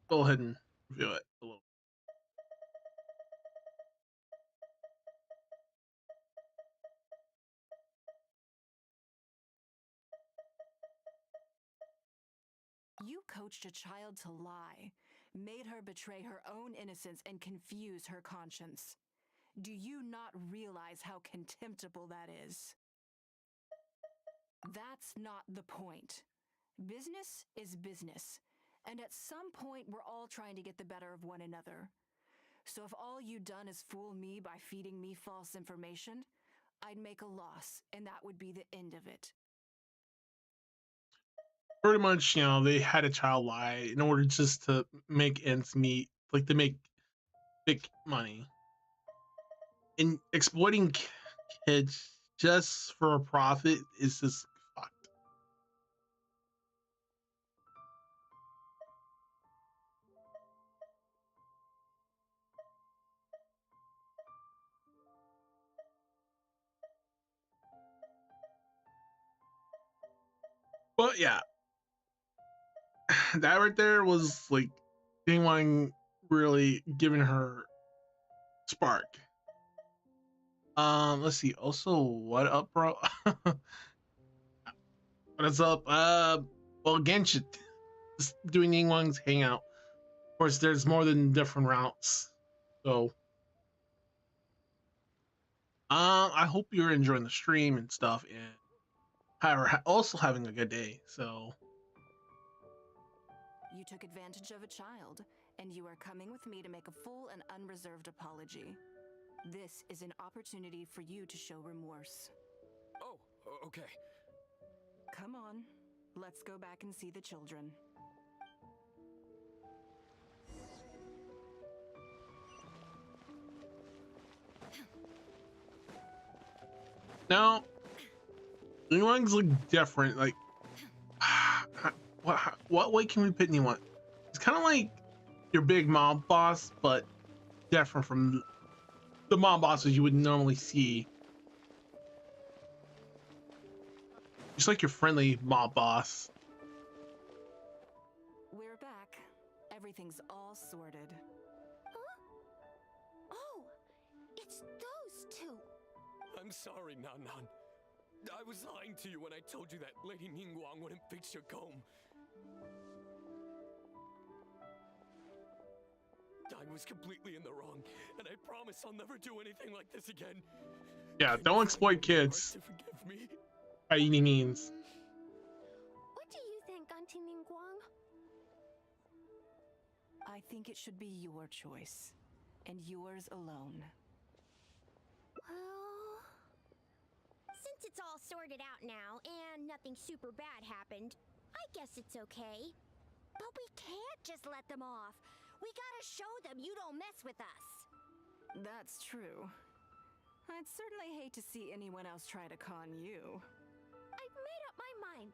go ahead and review it a little. coached a child to lie, made her betray her own innocence and confuse her conscience. Do you not realize how contemptible that is? That's not the point. Business is business, and at some point we're all trying to get the better of one another. So if all you've done is fool me by feeding me false information, I'd make a loss, and that would be the end of it. Pretty much, you know, they had a child lie in order just to make ends meet, like to make big money. And exploiting kids just for a profit is just fucked. But yeah, that right there was like anyone really giving her spark. Let's see. Also, what up, bro? What is up? Well, Genshin, just doing Ningguang's hangout. Of course, there's more than different routes. So, I hope you're enjoying the stream and stuff, and also having a good day. So, You took advantage of a child, and you are coming with me to make a full and unreserved apology. This is an opportunity for you to show remorse. Oh, okay. Come on, let's go back and see the children. now, Ningguang's look different. Like, what way can we put Ningguang? It's kind of like your big mob boss, but different from the mob bosses you would normally see. Just like your friendly mob boss. We're back. Everything's all sorted. Huh? Oh, it's those two. I'm sorry, Nan Nan. I was lying to you when I told you that Lady Ningguang wouldn't fix your comb. I was completely in the wrong, and I promise I'll never do anything like this again. Yeah, Can don't you exploit find the heart kids to forgive me? by any means. What do you think, Auntie Ningguang? I think it should be your choice, and yours alone. Well, since it's all sorted out now and nothing super bad happened, I guess it's okay. But we can't just let them off. We gotta show them you don't mess with us. That's true. I'd certainly hate to see anyone else try to con you. I've made up my mind.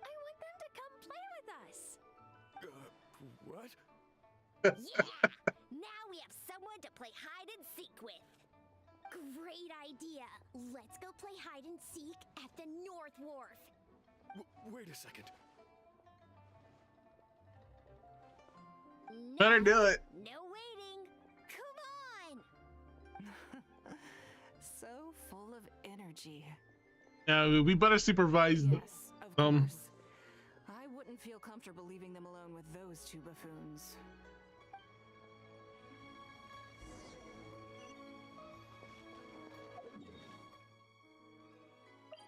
I want them to come play with us. What? Yeah! Now we have someone to play hide and seek with. Great idea. Let's go play hide and seek at the North Wharf. Wait a second. Better do it. No waiting. Come on. So full of energy. Yeah, we better supervise them. Yes, of course. I wouldn't feel comfortable leaving them alone with those two buffoons.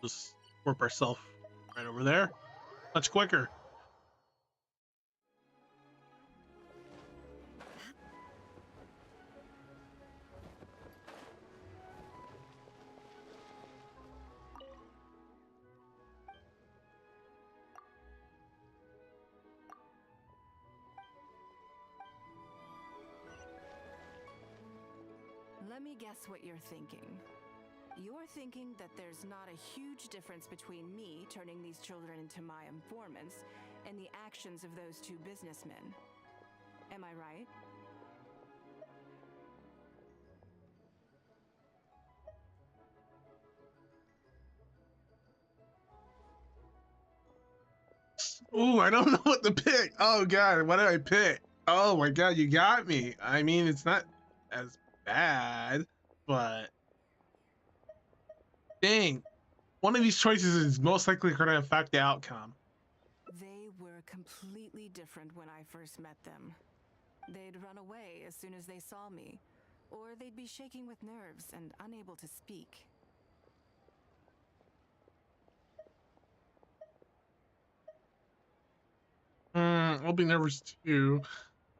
Just warp ourselves right over there. Much quicker. Let me guess what you're thinking. You're thinking that there's not a huge difference between me turning these children into my informants and the actions of those two businessmen. Am I right? Ooh, I don't know what to pick. Oh god, what did I pick? Oh my god, you got me. I mean, it's not as bad, but dang, one of these choices is most likely going to affect the outcome. completely different when I first met them. They'd run away as soon as they saw me, or they'd be shaking with nerves and unable to speak. I'll be nervous too.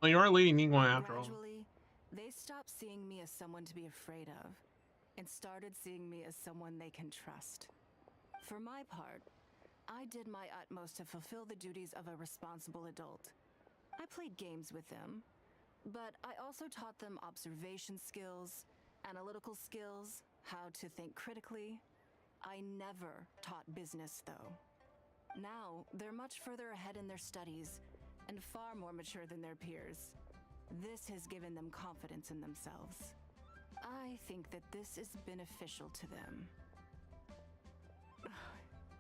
Well, you are Lady Ningguang after all. Gradually, they stopped seeing me as someone to be afraid of, and started seeing me as someone they can trust. For my part, I did my utmost to fulfill the duties of a responsible adult. I played games with them, but I also taught them observation skills, analytical skills, how to think critically. I never taught business, though. Now, they're much further ahead in their studies, and far more mature than their peers. This has given them confidence in themselves. I think that this is beneficial to them.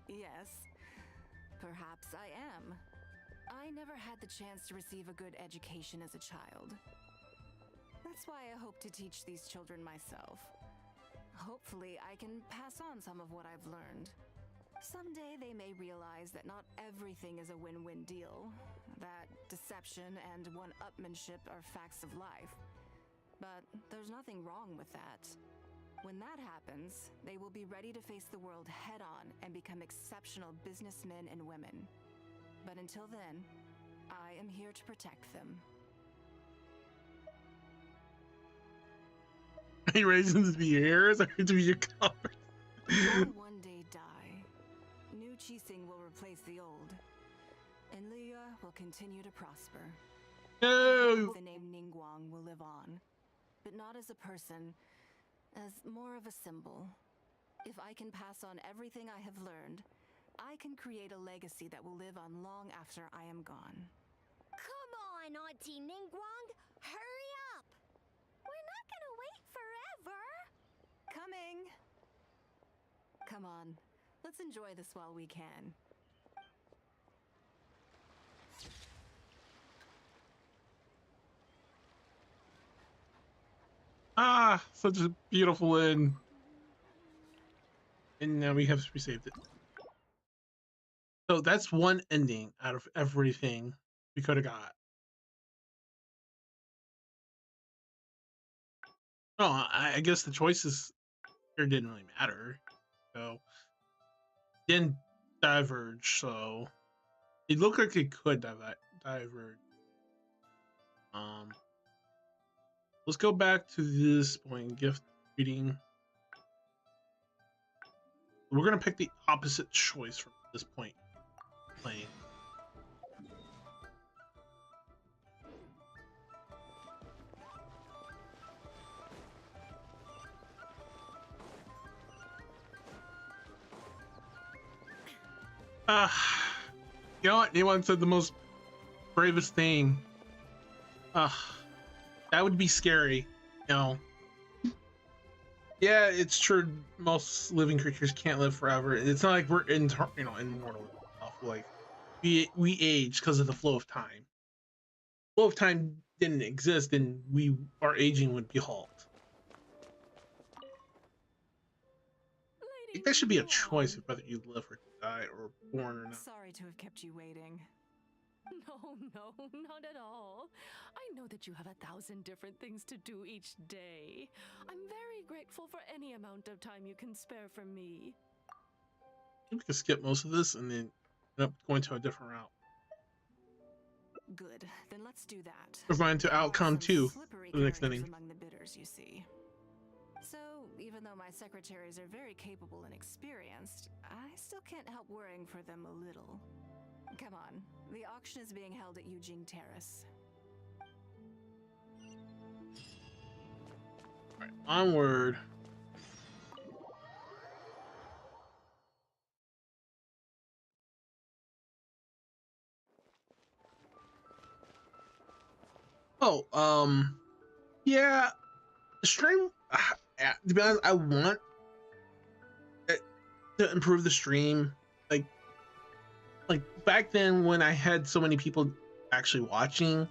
Yes, perhaps I am. I never had the chance to receive a good education as a child. That's why I hope to teach these children myself. Hopefully, I can pass on some of what I've learned. Someday they may realize that not everything is a win-win deal, that deception and one-upmanship are facts of life. But there's nothing wrong with that. When that happens, they will be ready to face the world head-on and become exceptional businessmen and women. But until then, I am here to protect them. Are you raising to be heirs or to be your comfort? Will one day die. New Qixing will replace the old, and Liya will continue to prosper. No! The name Ningguang will live on, but not as a person, as more of a symbol. If I can pass on everything I have learned, I can create a legacy that will live on long after I am gone. Come on, Auntie Ningguang! Hurry up! We're not gonna wait forever! Coming! Come on, let's enjoy this while we can. Ah, such a beautiful end. And now we have resaved it. So that's one ending out of everything we could have got. Oh, I guess the choices here didn't really matter. So didn't diverge, so it looked like it could diverge. Let's go back to this point, gift reading. We're gonna pick the opposite choice from this point playing. You know what? Anyone said the most bravest thing. That would be scary. You know. Yeah, it's true. Most living creatures can't live forever. It's not like we're immortal. Like we age because of the flow of time. Flow of time didn't exist, and our aging would be halt. I think that should be a choice of whether you live or die or born or not. Sorry to have kept you waiting. No, not at all. I know that you have 1,000 different things to do each day. I'm very grateful for any amount of time you can spare from me. We could skip most of this and then end up going to a different route. Good, then let's do that. We're going to There are outcome some 2 slippery for the next characters inning. among the bidders, you see. So, even though my secretaries are very capable and experienced, I still can't help worrying for them a little. Come on, the auction is being held at Eugene Terrace. Alright, onward. Oh, yeah, the stream, to be honest, I want it to improve the stream. Like back then when I had so many people actually watching,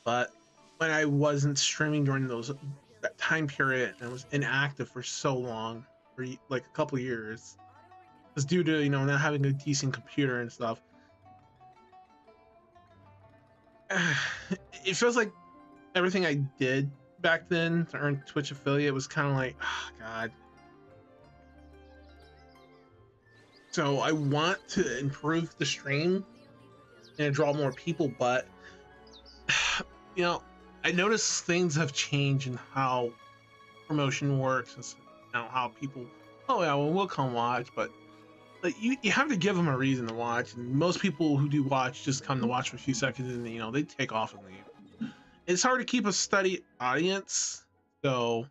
but when I wasn't streaming during that time period and I was inactive for so long, for like a couple years, it was due to not having a decent computer and stuff. it feels like everything I did back then to earn Twitch affiliate was kind of like, oh, God. So I want to improve the stream and draw more people, but you know, I noticed things have changed in how promotion works and how people, oh yeah, well, we'll come watch, but like you have to give them a reason to watch, and most people who do watch just come to watch for a few seconds and they take off and leave. It's hard to keep a steady audience, so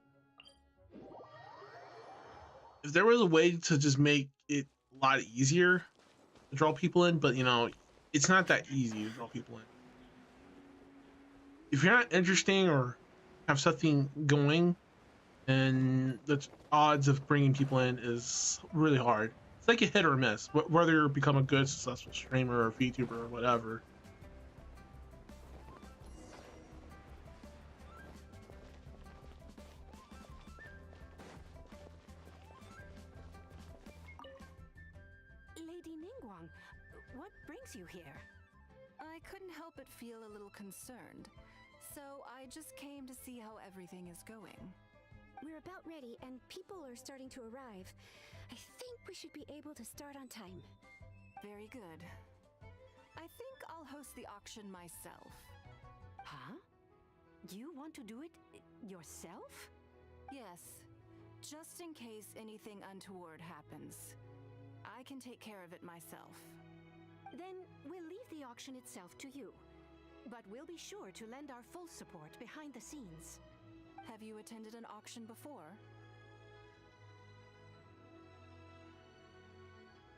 if there was a way to just make it a lot easier to draw people in, but it's not that easy to draw people in. If you're not interesting or have something going, then the odds of bringing people in is really hard. It's like a hit or a miss, whether you become a good, successful streamer or VTuber or whatever. Lady Ningguang, what brings you here? I couldn't help but feel a little concerned, so I just came to see how everything is going. We're about ready, and people are starting to arrive. I think we should be able to start on time. Very good. I think I'll host the auction myself. Huh? You want to do it yourself? Yes, just in case anything untoward happens. I can take care of it myself. Then we'll leave the auction itself to you. But we'll be sure to lend our full support behind the scenes. Have you attended an auction before?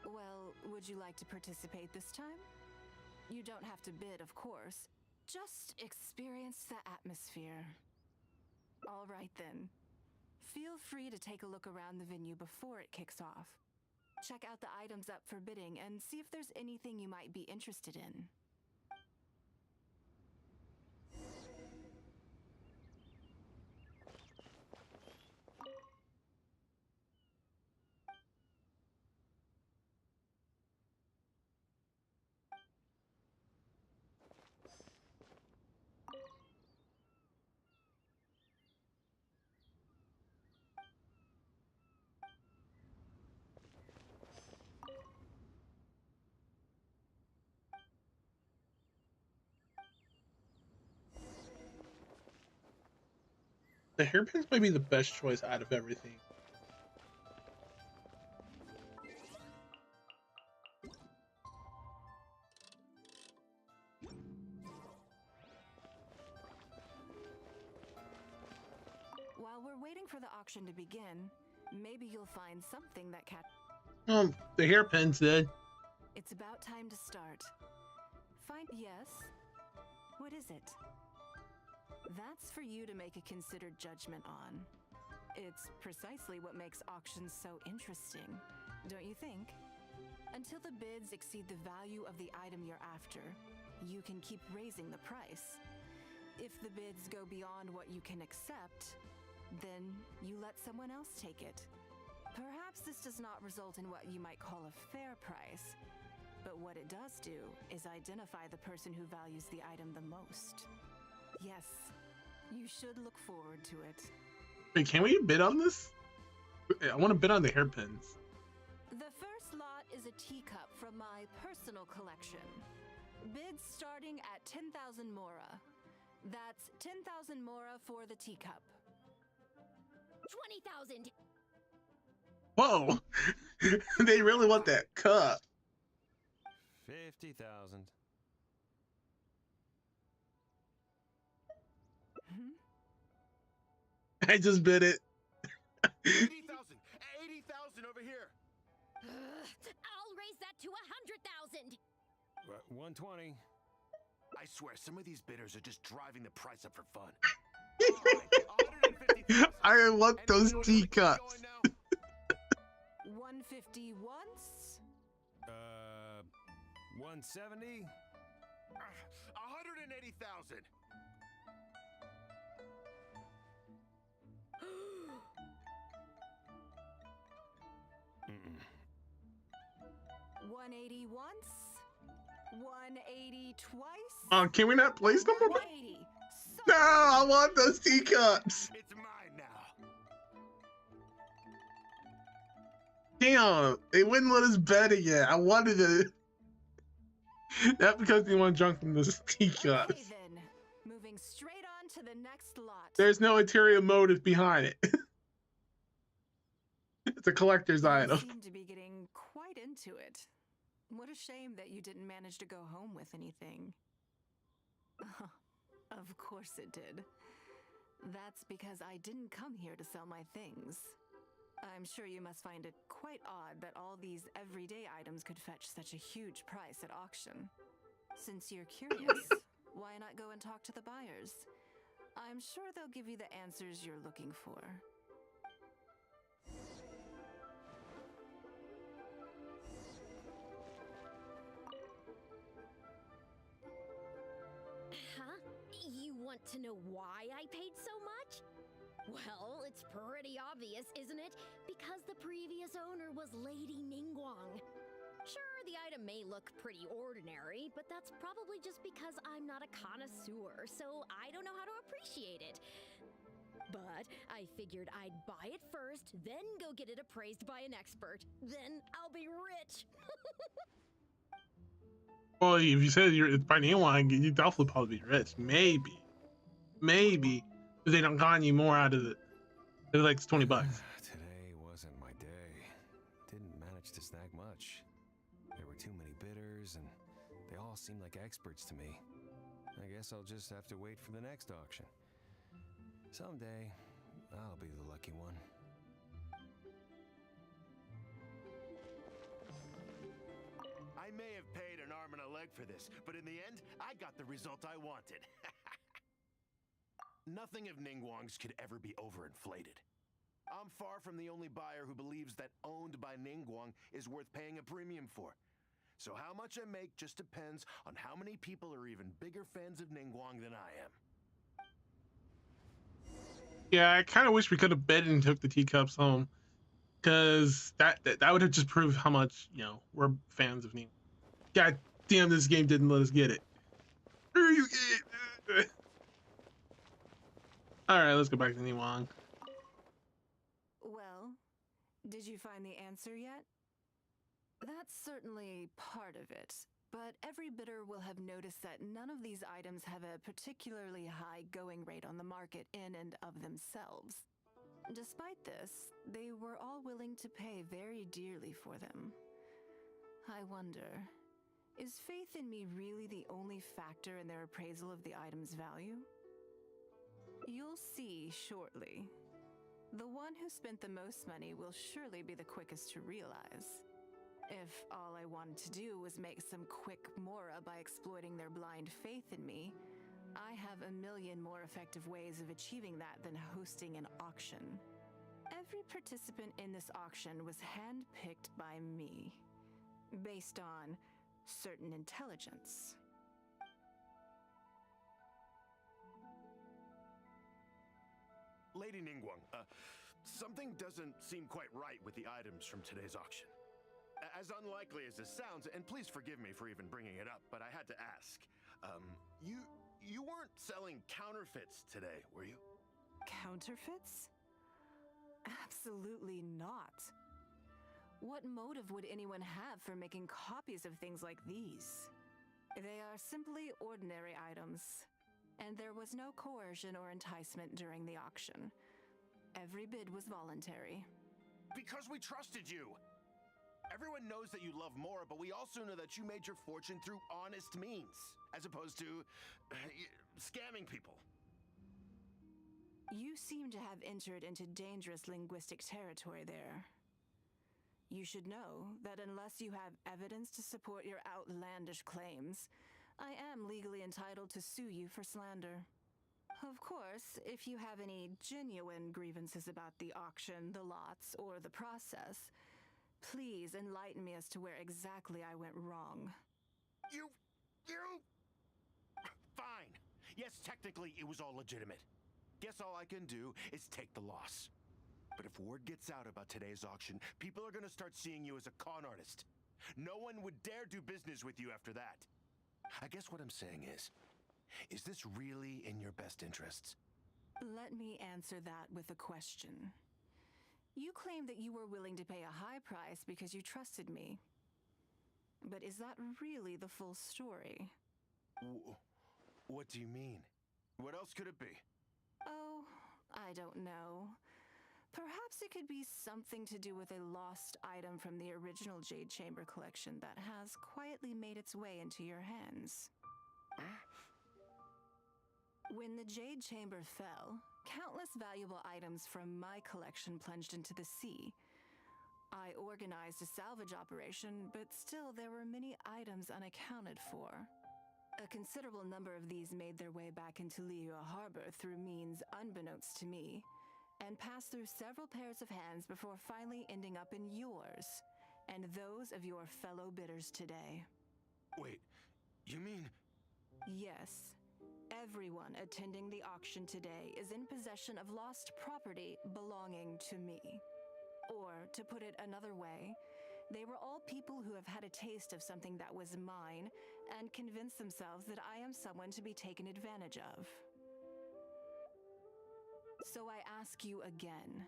Well, would you like to participate this time? You don't have to bid, of course. Just experience the atmosphere. All right then. Feel free to take a look around the venue before it kicks off. Check out the items up for bidding and see if there's anything you might be interested in. The hairpins might be the best choice out of everything. While we're waiting for the auction to begin, maybe you'll find something that The hairpins did. It's about time to start. Yes? What is it? That's for you to make a considered judgment on. It's precisely what makes auctions so interesting, don't you think? Until the bids exceed the value of the item you're after, you can keep raising the price. If the bids go beyond what you can accept, then you let someone else take it. Perhaps this does not result in what you might call a fair price, but what it does do is identify the person who values the item the most. Yes, you should look forward to it. Wait, can we bid on this? I want to bid on the hairpins. The first lot is a teacup from my personal collection. Bids starting at 10,000 mora. That's 10,000 mora for the teacup. 20,000! Whoa! They really want that cup. 50,000. I just bid it. 80,000! 80,000 over here! I'll raise that to 100,000! 120. I swear, some of these bidders are just driving the price up for fun. I want those teacups. 150 once. 170. 180,000. Mm-mm. 180 once. 180 twice? Can we not place them? 180. No, I want those teacups. It's mine now. Damn, they wouldn't let us bet again. I wanted to. Not because they want drunk from those teacups. Okay then. Moving straight on to the next lot. There's no interior motive behind it. It's a collector's You item. seem to be getting quite into it. What a shame that you didn't manage to go home with anything. Of course it did. That's because I didn't come here to sell my things. I'm sure you must find it quite odd that all these everyday items could fetch such a huge price at auction. Since you're curious, why not go and talk to the buyers? I'm sure they'll give you the answers you're looking for. Huh? You want to know why I paid so much? Well, it's pretty obvious, isn't it? Because the previous owner was Lady Ningguang. Sure, the item may look pretty ordinary, but that's probably just because I'm not a connoisseur, so I don't know how to appreciate it. But I figured I'd buy it first, then go get it appraised by an expert. Then I'll be rich. Well, if you said you're by name line, you definitely probably be rich. Maybe. If they don't got any more out of it. They're like $20. Today wasn't my day. Didn't manage to snag much. There were too many bidders, and they all seemed like experts to me. I guess I'll just have to wait for the next auction. Someday, I'll be the lucky one. I may have paid an arm and a leg for this, but in the end, I got the result I wanted. Nothing of Ningguang's could ever be overinflated. I'm far from the only buyer who believes that owned by Ningguang is worth paying a premium for. So how much I make just depends on how many people are even bigger fans of Ningguang than I am. Yeah, I kind of wish we could have bet and took the teacups home, because that would have just proved how much we're fans of Nemo. God damn, this game didn't let us get it. All right, let's go back to Ningguang. Well, did you find the answer yet? That's certainly part of it, but every bidder will have noticed that none of these items have a particularly high going rate on the market in and of themselves. Despite this, they were all willing to pay very dearly for them. I wonder, is faith in me really the only factor in their appraisal of the item's value? You'll see shortly. The one who spent the most money will surely be the quickest to realize. If all I wanted to do was make some quick mora by exploiting their blind faith in me, I have a million more effective ways of achieving that than hosting an auction. Every participant in this auction was handpicked by me, based on certain intelligence. Lady Ningguang, something doesn't seem quite right with the items from today's auction. As unlikely as this sounds, and please forgive me for even bringing it up, but I had to ask. You weren't selling counterfeits today, were you? Counterfeits? Absolutely not. What motive would anyone have for making copies of things like these? They are simply ordinary items, and there was no coercion or enticement during the auction. Every bid was voluntary. Because we trusted you! Everyone knows that you love Mora, but we also know that you made your fortune through honest means, as opposed to scamming people. You seem to have entered into dangerous linguistic territory there. You should know that unless you have evidence to support your outlandish claims, I am legally entitled to sue you for slander. Of course, if you have any genuine grievances about the auction, the lots, or the process, please enlighten me as to where exactly I went wrong. You... Fine. Yes, technically it was all legitimate. Guess all I can do is take the loss. But if word gets out about today's auction, people are gonna start seeing you as a con artist. No one would dare do business with you after that. I guess what I'm saying is this really in your best interests? Let me answer that with a question. You claim that you were willing to pay a high price because you trusted me. But is that really the full story? What do you mean? What else could it be? Oh, I don't know. Perhaps it could be something to do with a lost item from the original Jade Chamber collection that has quietly made its way into your hands. When the Jade Chamber fell, countless valuable items from my collection plunged into the sea. I organized a salvage operation, but still there were many items unaccounted for. A considerable number of these made their way back into Liyue Harbor through means unbeknownst to me, and passed through several pairs of hands before finally ending up in yours, and those of your fellow bidders today. Wait, you mean... Yes. Everyone attending the auction today is in possession of lost property belonging to me. Or, to put it another way, they were all people who have had a taste of something that was mine and convinced themselves that I am someone to be taken advantage of. So I ask you again,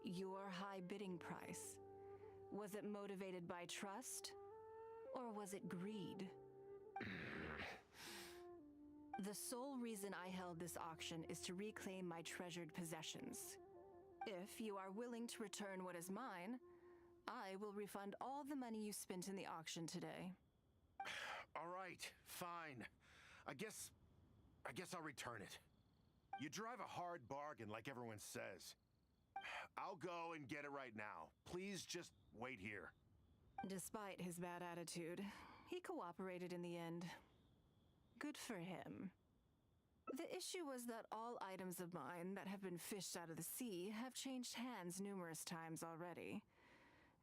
your high bidding price, was it motivated by trust, or was it greed? The sole reason I held this auction is to reclaim my treasured possessions. If you are willing to return what is mine, I will refund all the money you spent in the auction today. All right, fine. I guess I'll return it. You drive a hard bargain like everyone says. I'll go and get it right now. Please just wait here. Despite his bad attitude, he cooperated in the end. Good for him. The issue was that all items of mine that have been fished out of the sea have changed hands numerous times already.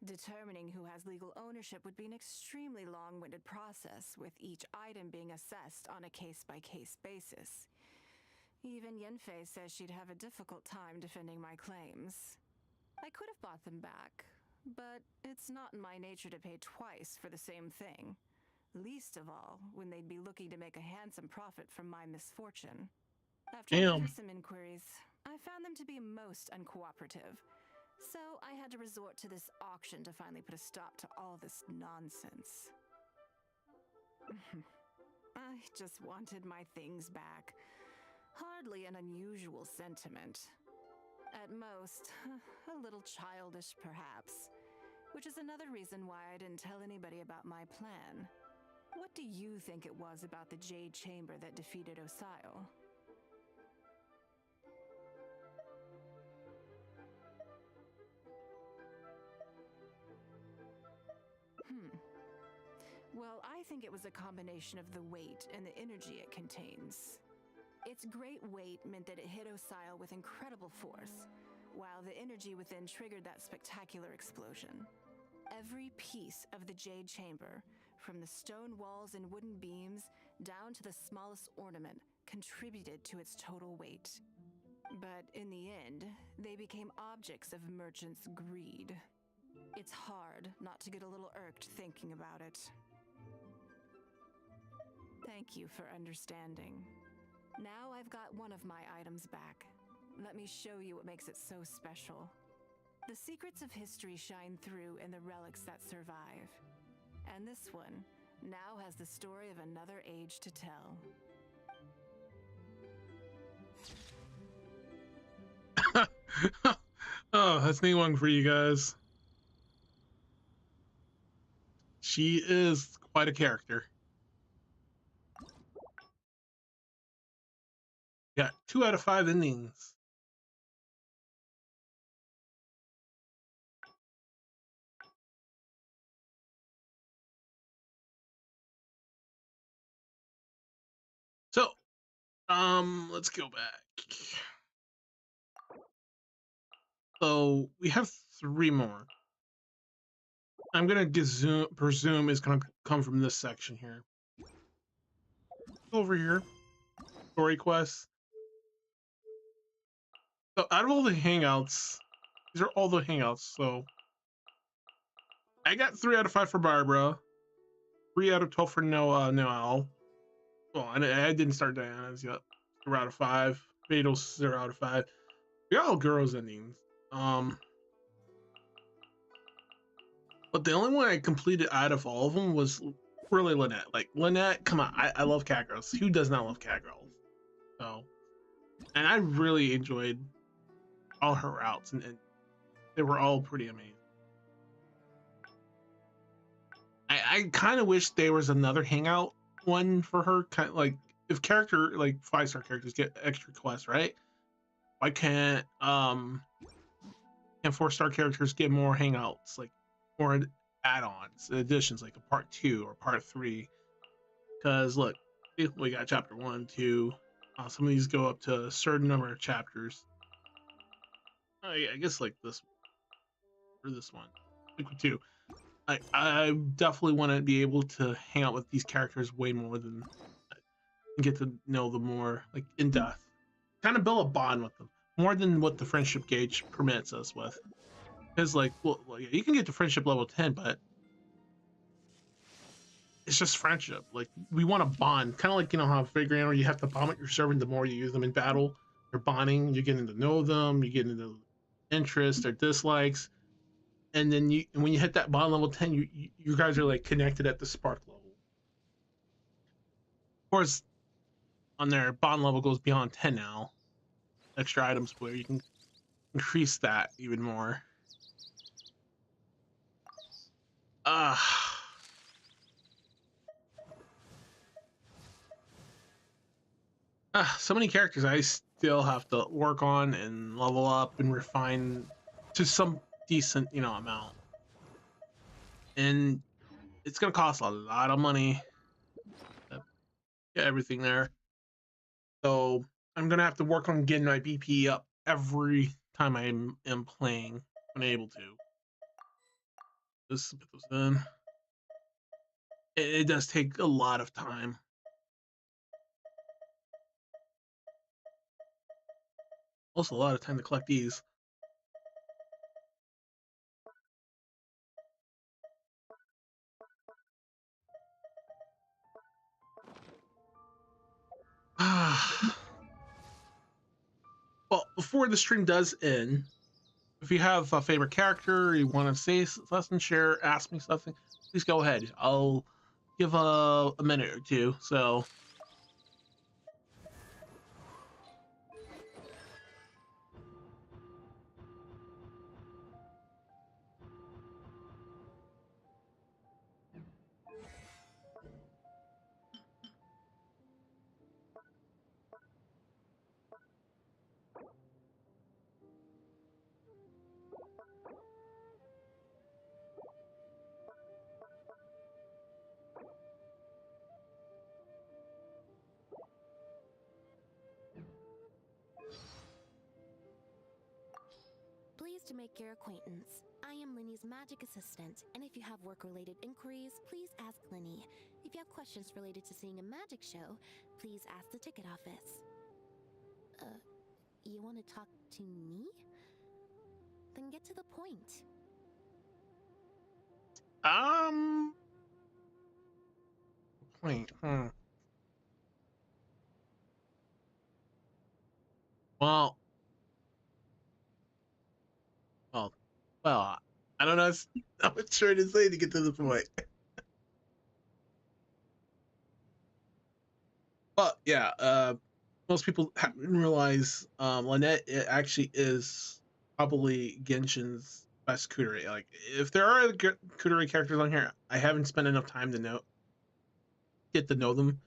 Determining who has legal ownership would be an extremely long-winded process, with each item being assessed on a case-by-case basis. Even Yenfei says she'd have a difficult time defending my claims. I could have bought them back, but it's not in my nature to pay twice for the same thing. Least of all, when they'd be looking to make a handsome profit from my misfortune. After making some inquiries, I found them to be most uncooperative. So I had to resort to this auction to finally put a stop to all this nonsense. I just wanted my things back. Hardly an unusual sentiment. At most, a little childish perhaps. Which is another reason why I didn't tell anybody about my plan. What do you think it was about the Jade Chamber that defeated Osio? Well, I think it was a combination of the weight and the energy it contains. Its great weight meant that it hit Osio with incredible force, while the energy within triggered that spectacular explosion. Every piece of the Jade Chamber, from the stone walls and wooden beams down to the smallest ornament, contributed to its total weight. But in the end, they became objects of merchants' greed. It's hard not to get a little irked thinking about it. Thank you for understanding. Now I've got one of my items back. Let me show you what makes it so special. The secrets of history shine through in the relics that survive. And this one now has the story of another age to tell. Oh, that's Ningguang for you guys. She is quite a character. Got 2 out of 5 endings. So, let's go back. So we have 3 more. I'm gonna presume is gonna come from this section here. Over here, story quests. So out of all the hangouts, these are all the hangouts. So I got 3 out of 5 for Barbara, 3 out of 12 for Noel, Well, I didn't start Diana's yet. 0 out of 5. Fatal's 0 out of 5. They're all girls endings. But the only one I completed out of all of them was really Lynette. Like Lynette, come on, I love cat girls. Who does not love cat girls? So, and I really enjoyed all her routes, and they were all pretty amazing. I kind of wish there was another hangout one for her. Kind of like if character like 5-star characters get extra quests, right? Why can't and 4-star characters get more hangouts, like more add-ons, additions, like a part 2 or part 3? Because look, we got chapter 1, 2. Some of these go up to a certain number of chapters. I guess like this or this one, like 2. I definitely want to be able to hang out with these characters way more than get to know them more, like in depth. Kind of build a bond with them more than what the friendship gauge permits us with. Because like, well, yeah, you can get to friendship level 10, but it's just friendship. Like we want to bond, kind of like how Vagrant, or you have to bond with your servant. The more you use them in battle, you're bonding. You're getting to know them. You get into interests or dislikes, and then when you hit that bond level 10, you guys are like connected at the spark level. Of course, on their bond level goes beyond 10 now. Extra items where you can increase that even more. So many characters I still have to work on and level up and refine to some decent, amount. And it's gonna cost a lot of money to get everything there. So I'm gonna have to work on getting my BP up every time I am playing when able to. Just put those in. It does take a lot of time. Also, a lot of time to collect these. Well, before the stream does end, if you have a favorite character, you want to say something, share, ask me something, please go ahead. I'll give a minute or two. So. Pleased to make your acquaintance. I am Linny's magic assistant, and if you have work-related inquiries, please ask Linny. If you have questions related to seeing a magic show, please ask the ticket office. You want to talk to me? Then get to the point. Point. Well, I don't know. I'm not sure to say to get to the point. But yeah, most people haven't realized Lynette actually is probably Genshin's best Kudere. Like, if there are Kudere characters on here, I haven't spent enough time to get to know them.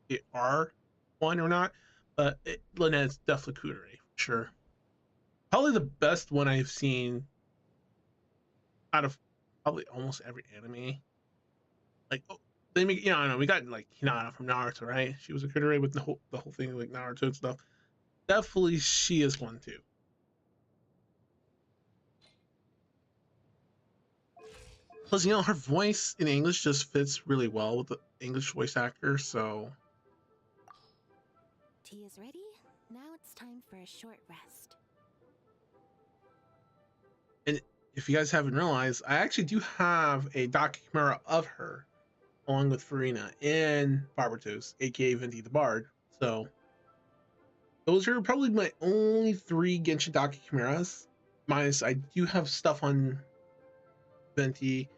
They are one or not, but Lynette's definitely Kudere, sure. Probably the best one I've seen out of probably almost every anime. Like, they make, I know we got like Hinata from Naruto, right? She was a Kudere with the whole thing like Naruto and stuff. Definitely, she is one too. Plus, her voice in English just fits really well with the English voice actor. So, Tea is ready. Now it's time for a short rest. and if you guys haven't realized, I actually do have a documentary of her. along with Farina and Barbatos, aka Venti the Bard. So those are probably my only 3 Genshin Daki Chimeras. Minus, I do have stuff on Venti.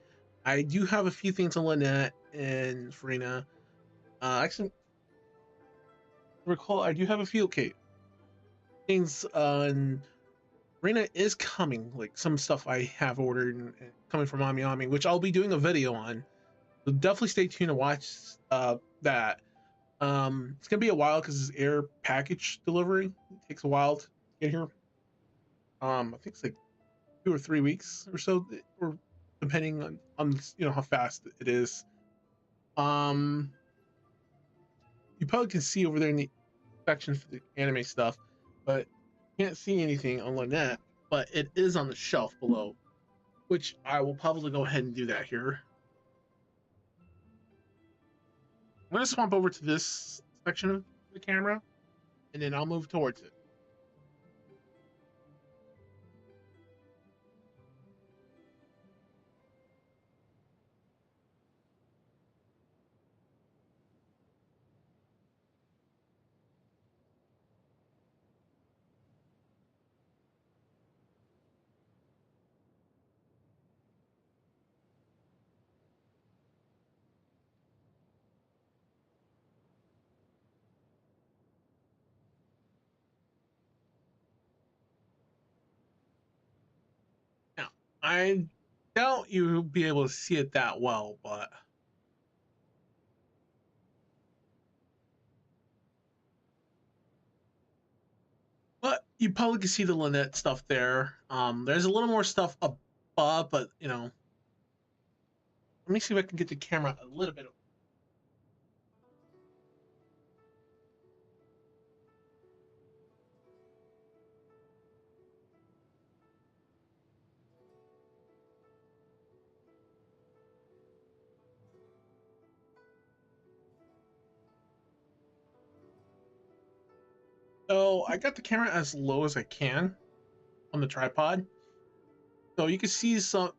I do have a few things on Lynette and Farina. Actually, recall I do have a few things on Farina is coming. Like some stuff I have ordered and coming from Ami Ami, which I'll be doing a video on. So definitely stay tuned to watch that. It's gonna be a while because it's air package delivery. It takes a while to get here. I think it's like 2 or 3 weeks or so, or depending on how fast it is. Um, you probably can see over there in the section for the anime stuff, but can't see anything on Lynette. But it is on the shelf below, which I will probably go ahead and do that here. I'm gonna swamp over to this section of the camera, and then I'll move towards it. Now, I doubt you'll be able to see it that well, but you probably can see the Lynette stuff there. There's a little more stuff above, but let me see if I can get the camera a little bit. So I got the camera as low as I can on the tripod, so you can see some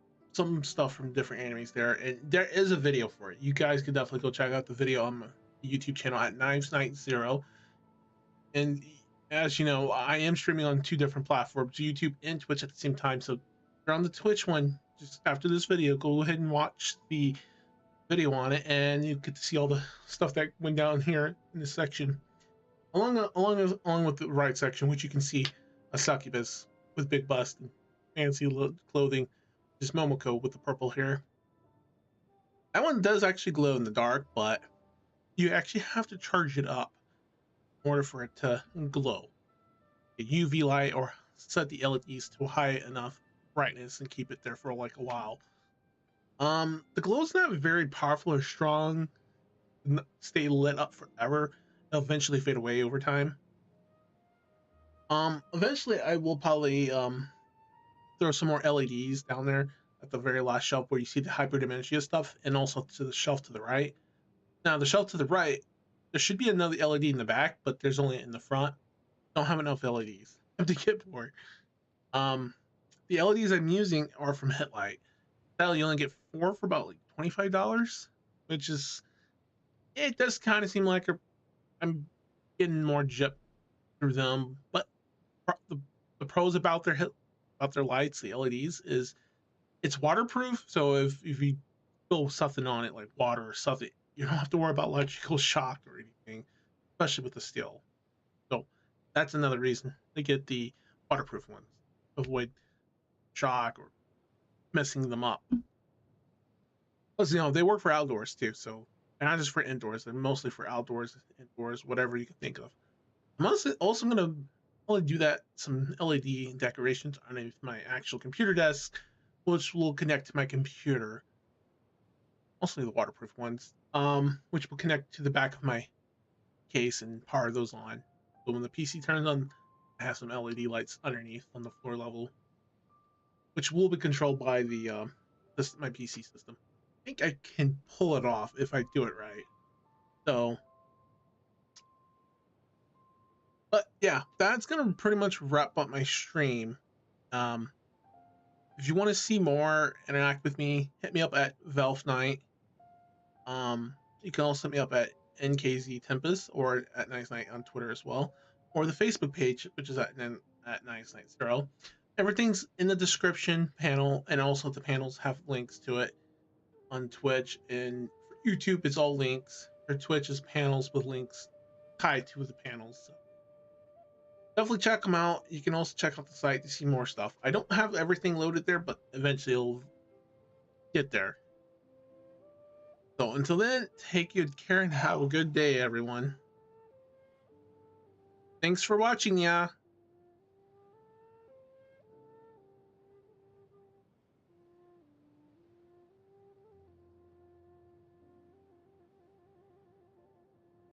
stuff from different animes there, and there is a video for it. You guys can definitely go check out the video on my YouTube channel at NifesKnightZero. And as you know, I am streaming on 2 different platforms, YouTube and Twitch at the same time. So if you're on the Twitch one, just after this video, go ahead and watch the video on it, and you get to see all the stuff that went down here in this section. Along with the right section, which you can see a succubus with big bust and fancy clothing, just Momoko with the purple hair. That one does actually glow in the dark, but you actually have to charge it up in order for it to glow. A UV light or set the LEDs to high enough brightness and keep it there for like a while. The glow is not very powerful or strong. Stay lit up forever. It'll eventually fade away over time. Eventually I will probably throw some more LEDs down there at the very last shelf where you see the hyperdimensia stuff, and also to the shelf to the right. Now the shelf to the right, there should be another LED in the back, but there's only in the front. Don't have enough LEDs to get more. The LEDs I'm using are from Hitlight. That you only get 4 for about like $25, which is, it does kind of seem like I'm getting more jip through them. But the pros about their lights, the LEDs, is it's waterproof. So if you spill something on it like water or something, you don't have to worry about electrical shock or anything, especially with the steel. So that's another reason to get the waterproof ones. Avoid shock or messing them up. Plus, they work for outdoors too, so and not just for indoors, they're mostly for outdoors, indoors, whatever you can think of. I'm also gonna only do that some LED decorations underneath my actual computer desk, which will connect to my computer. Mostly the waterproof ones, which will connect to the back of my case and power those on. So when the PC turns on, I have some LED lights underneath on the floor level, which will be controlled by my PC system. I think I can pull it off if I do it right. So, but yeah, that's gonna pretty much wrap up my stream. If you want to see more, interact with me, hit me up at Velfe Knight. You can also hit me up at NKZ Tempest or at Nice Night on Twitter as well, or the Facebook page, which is at NifesKnightZero. Everything's in the description panel, and also the panels have links to it on Twitch. And for YouTube, it's all links. For Twitch, is panels with links tied to the panels. So definitely check them out. You can also check out the site to see more stuff. I don't have everything loaded there, but eventually it'll get there. So until then, take good care and have a good day, everyone. Thanks for watching, yeah.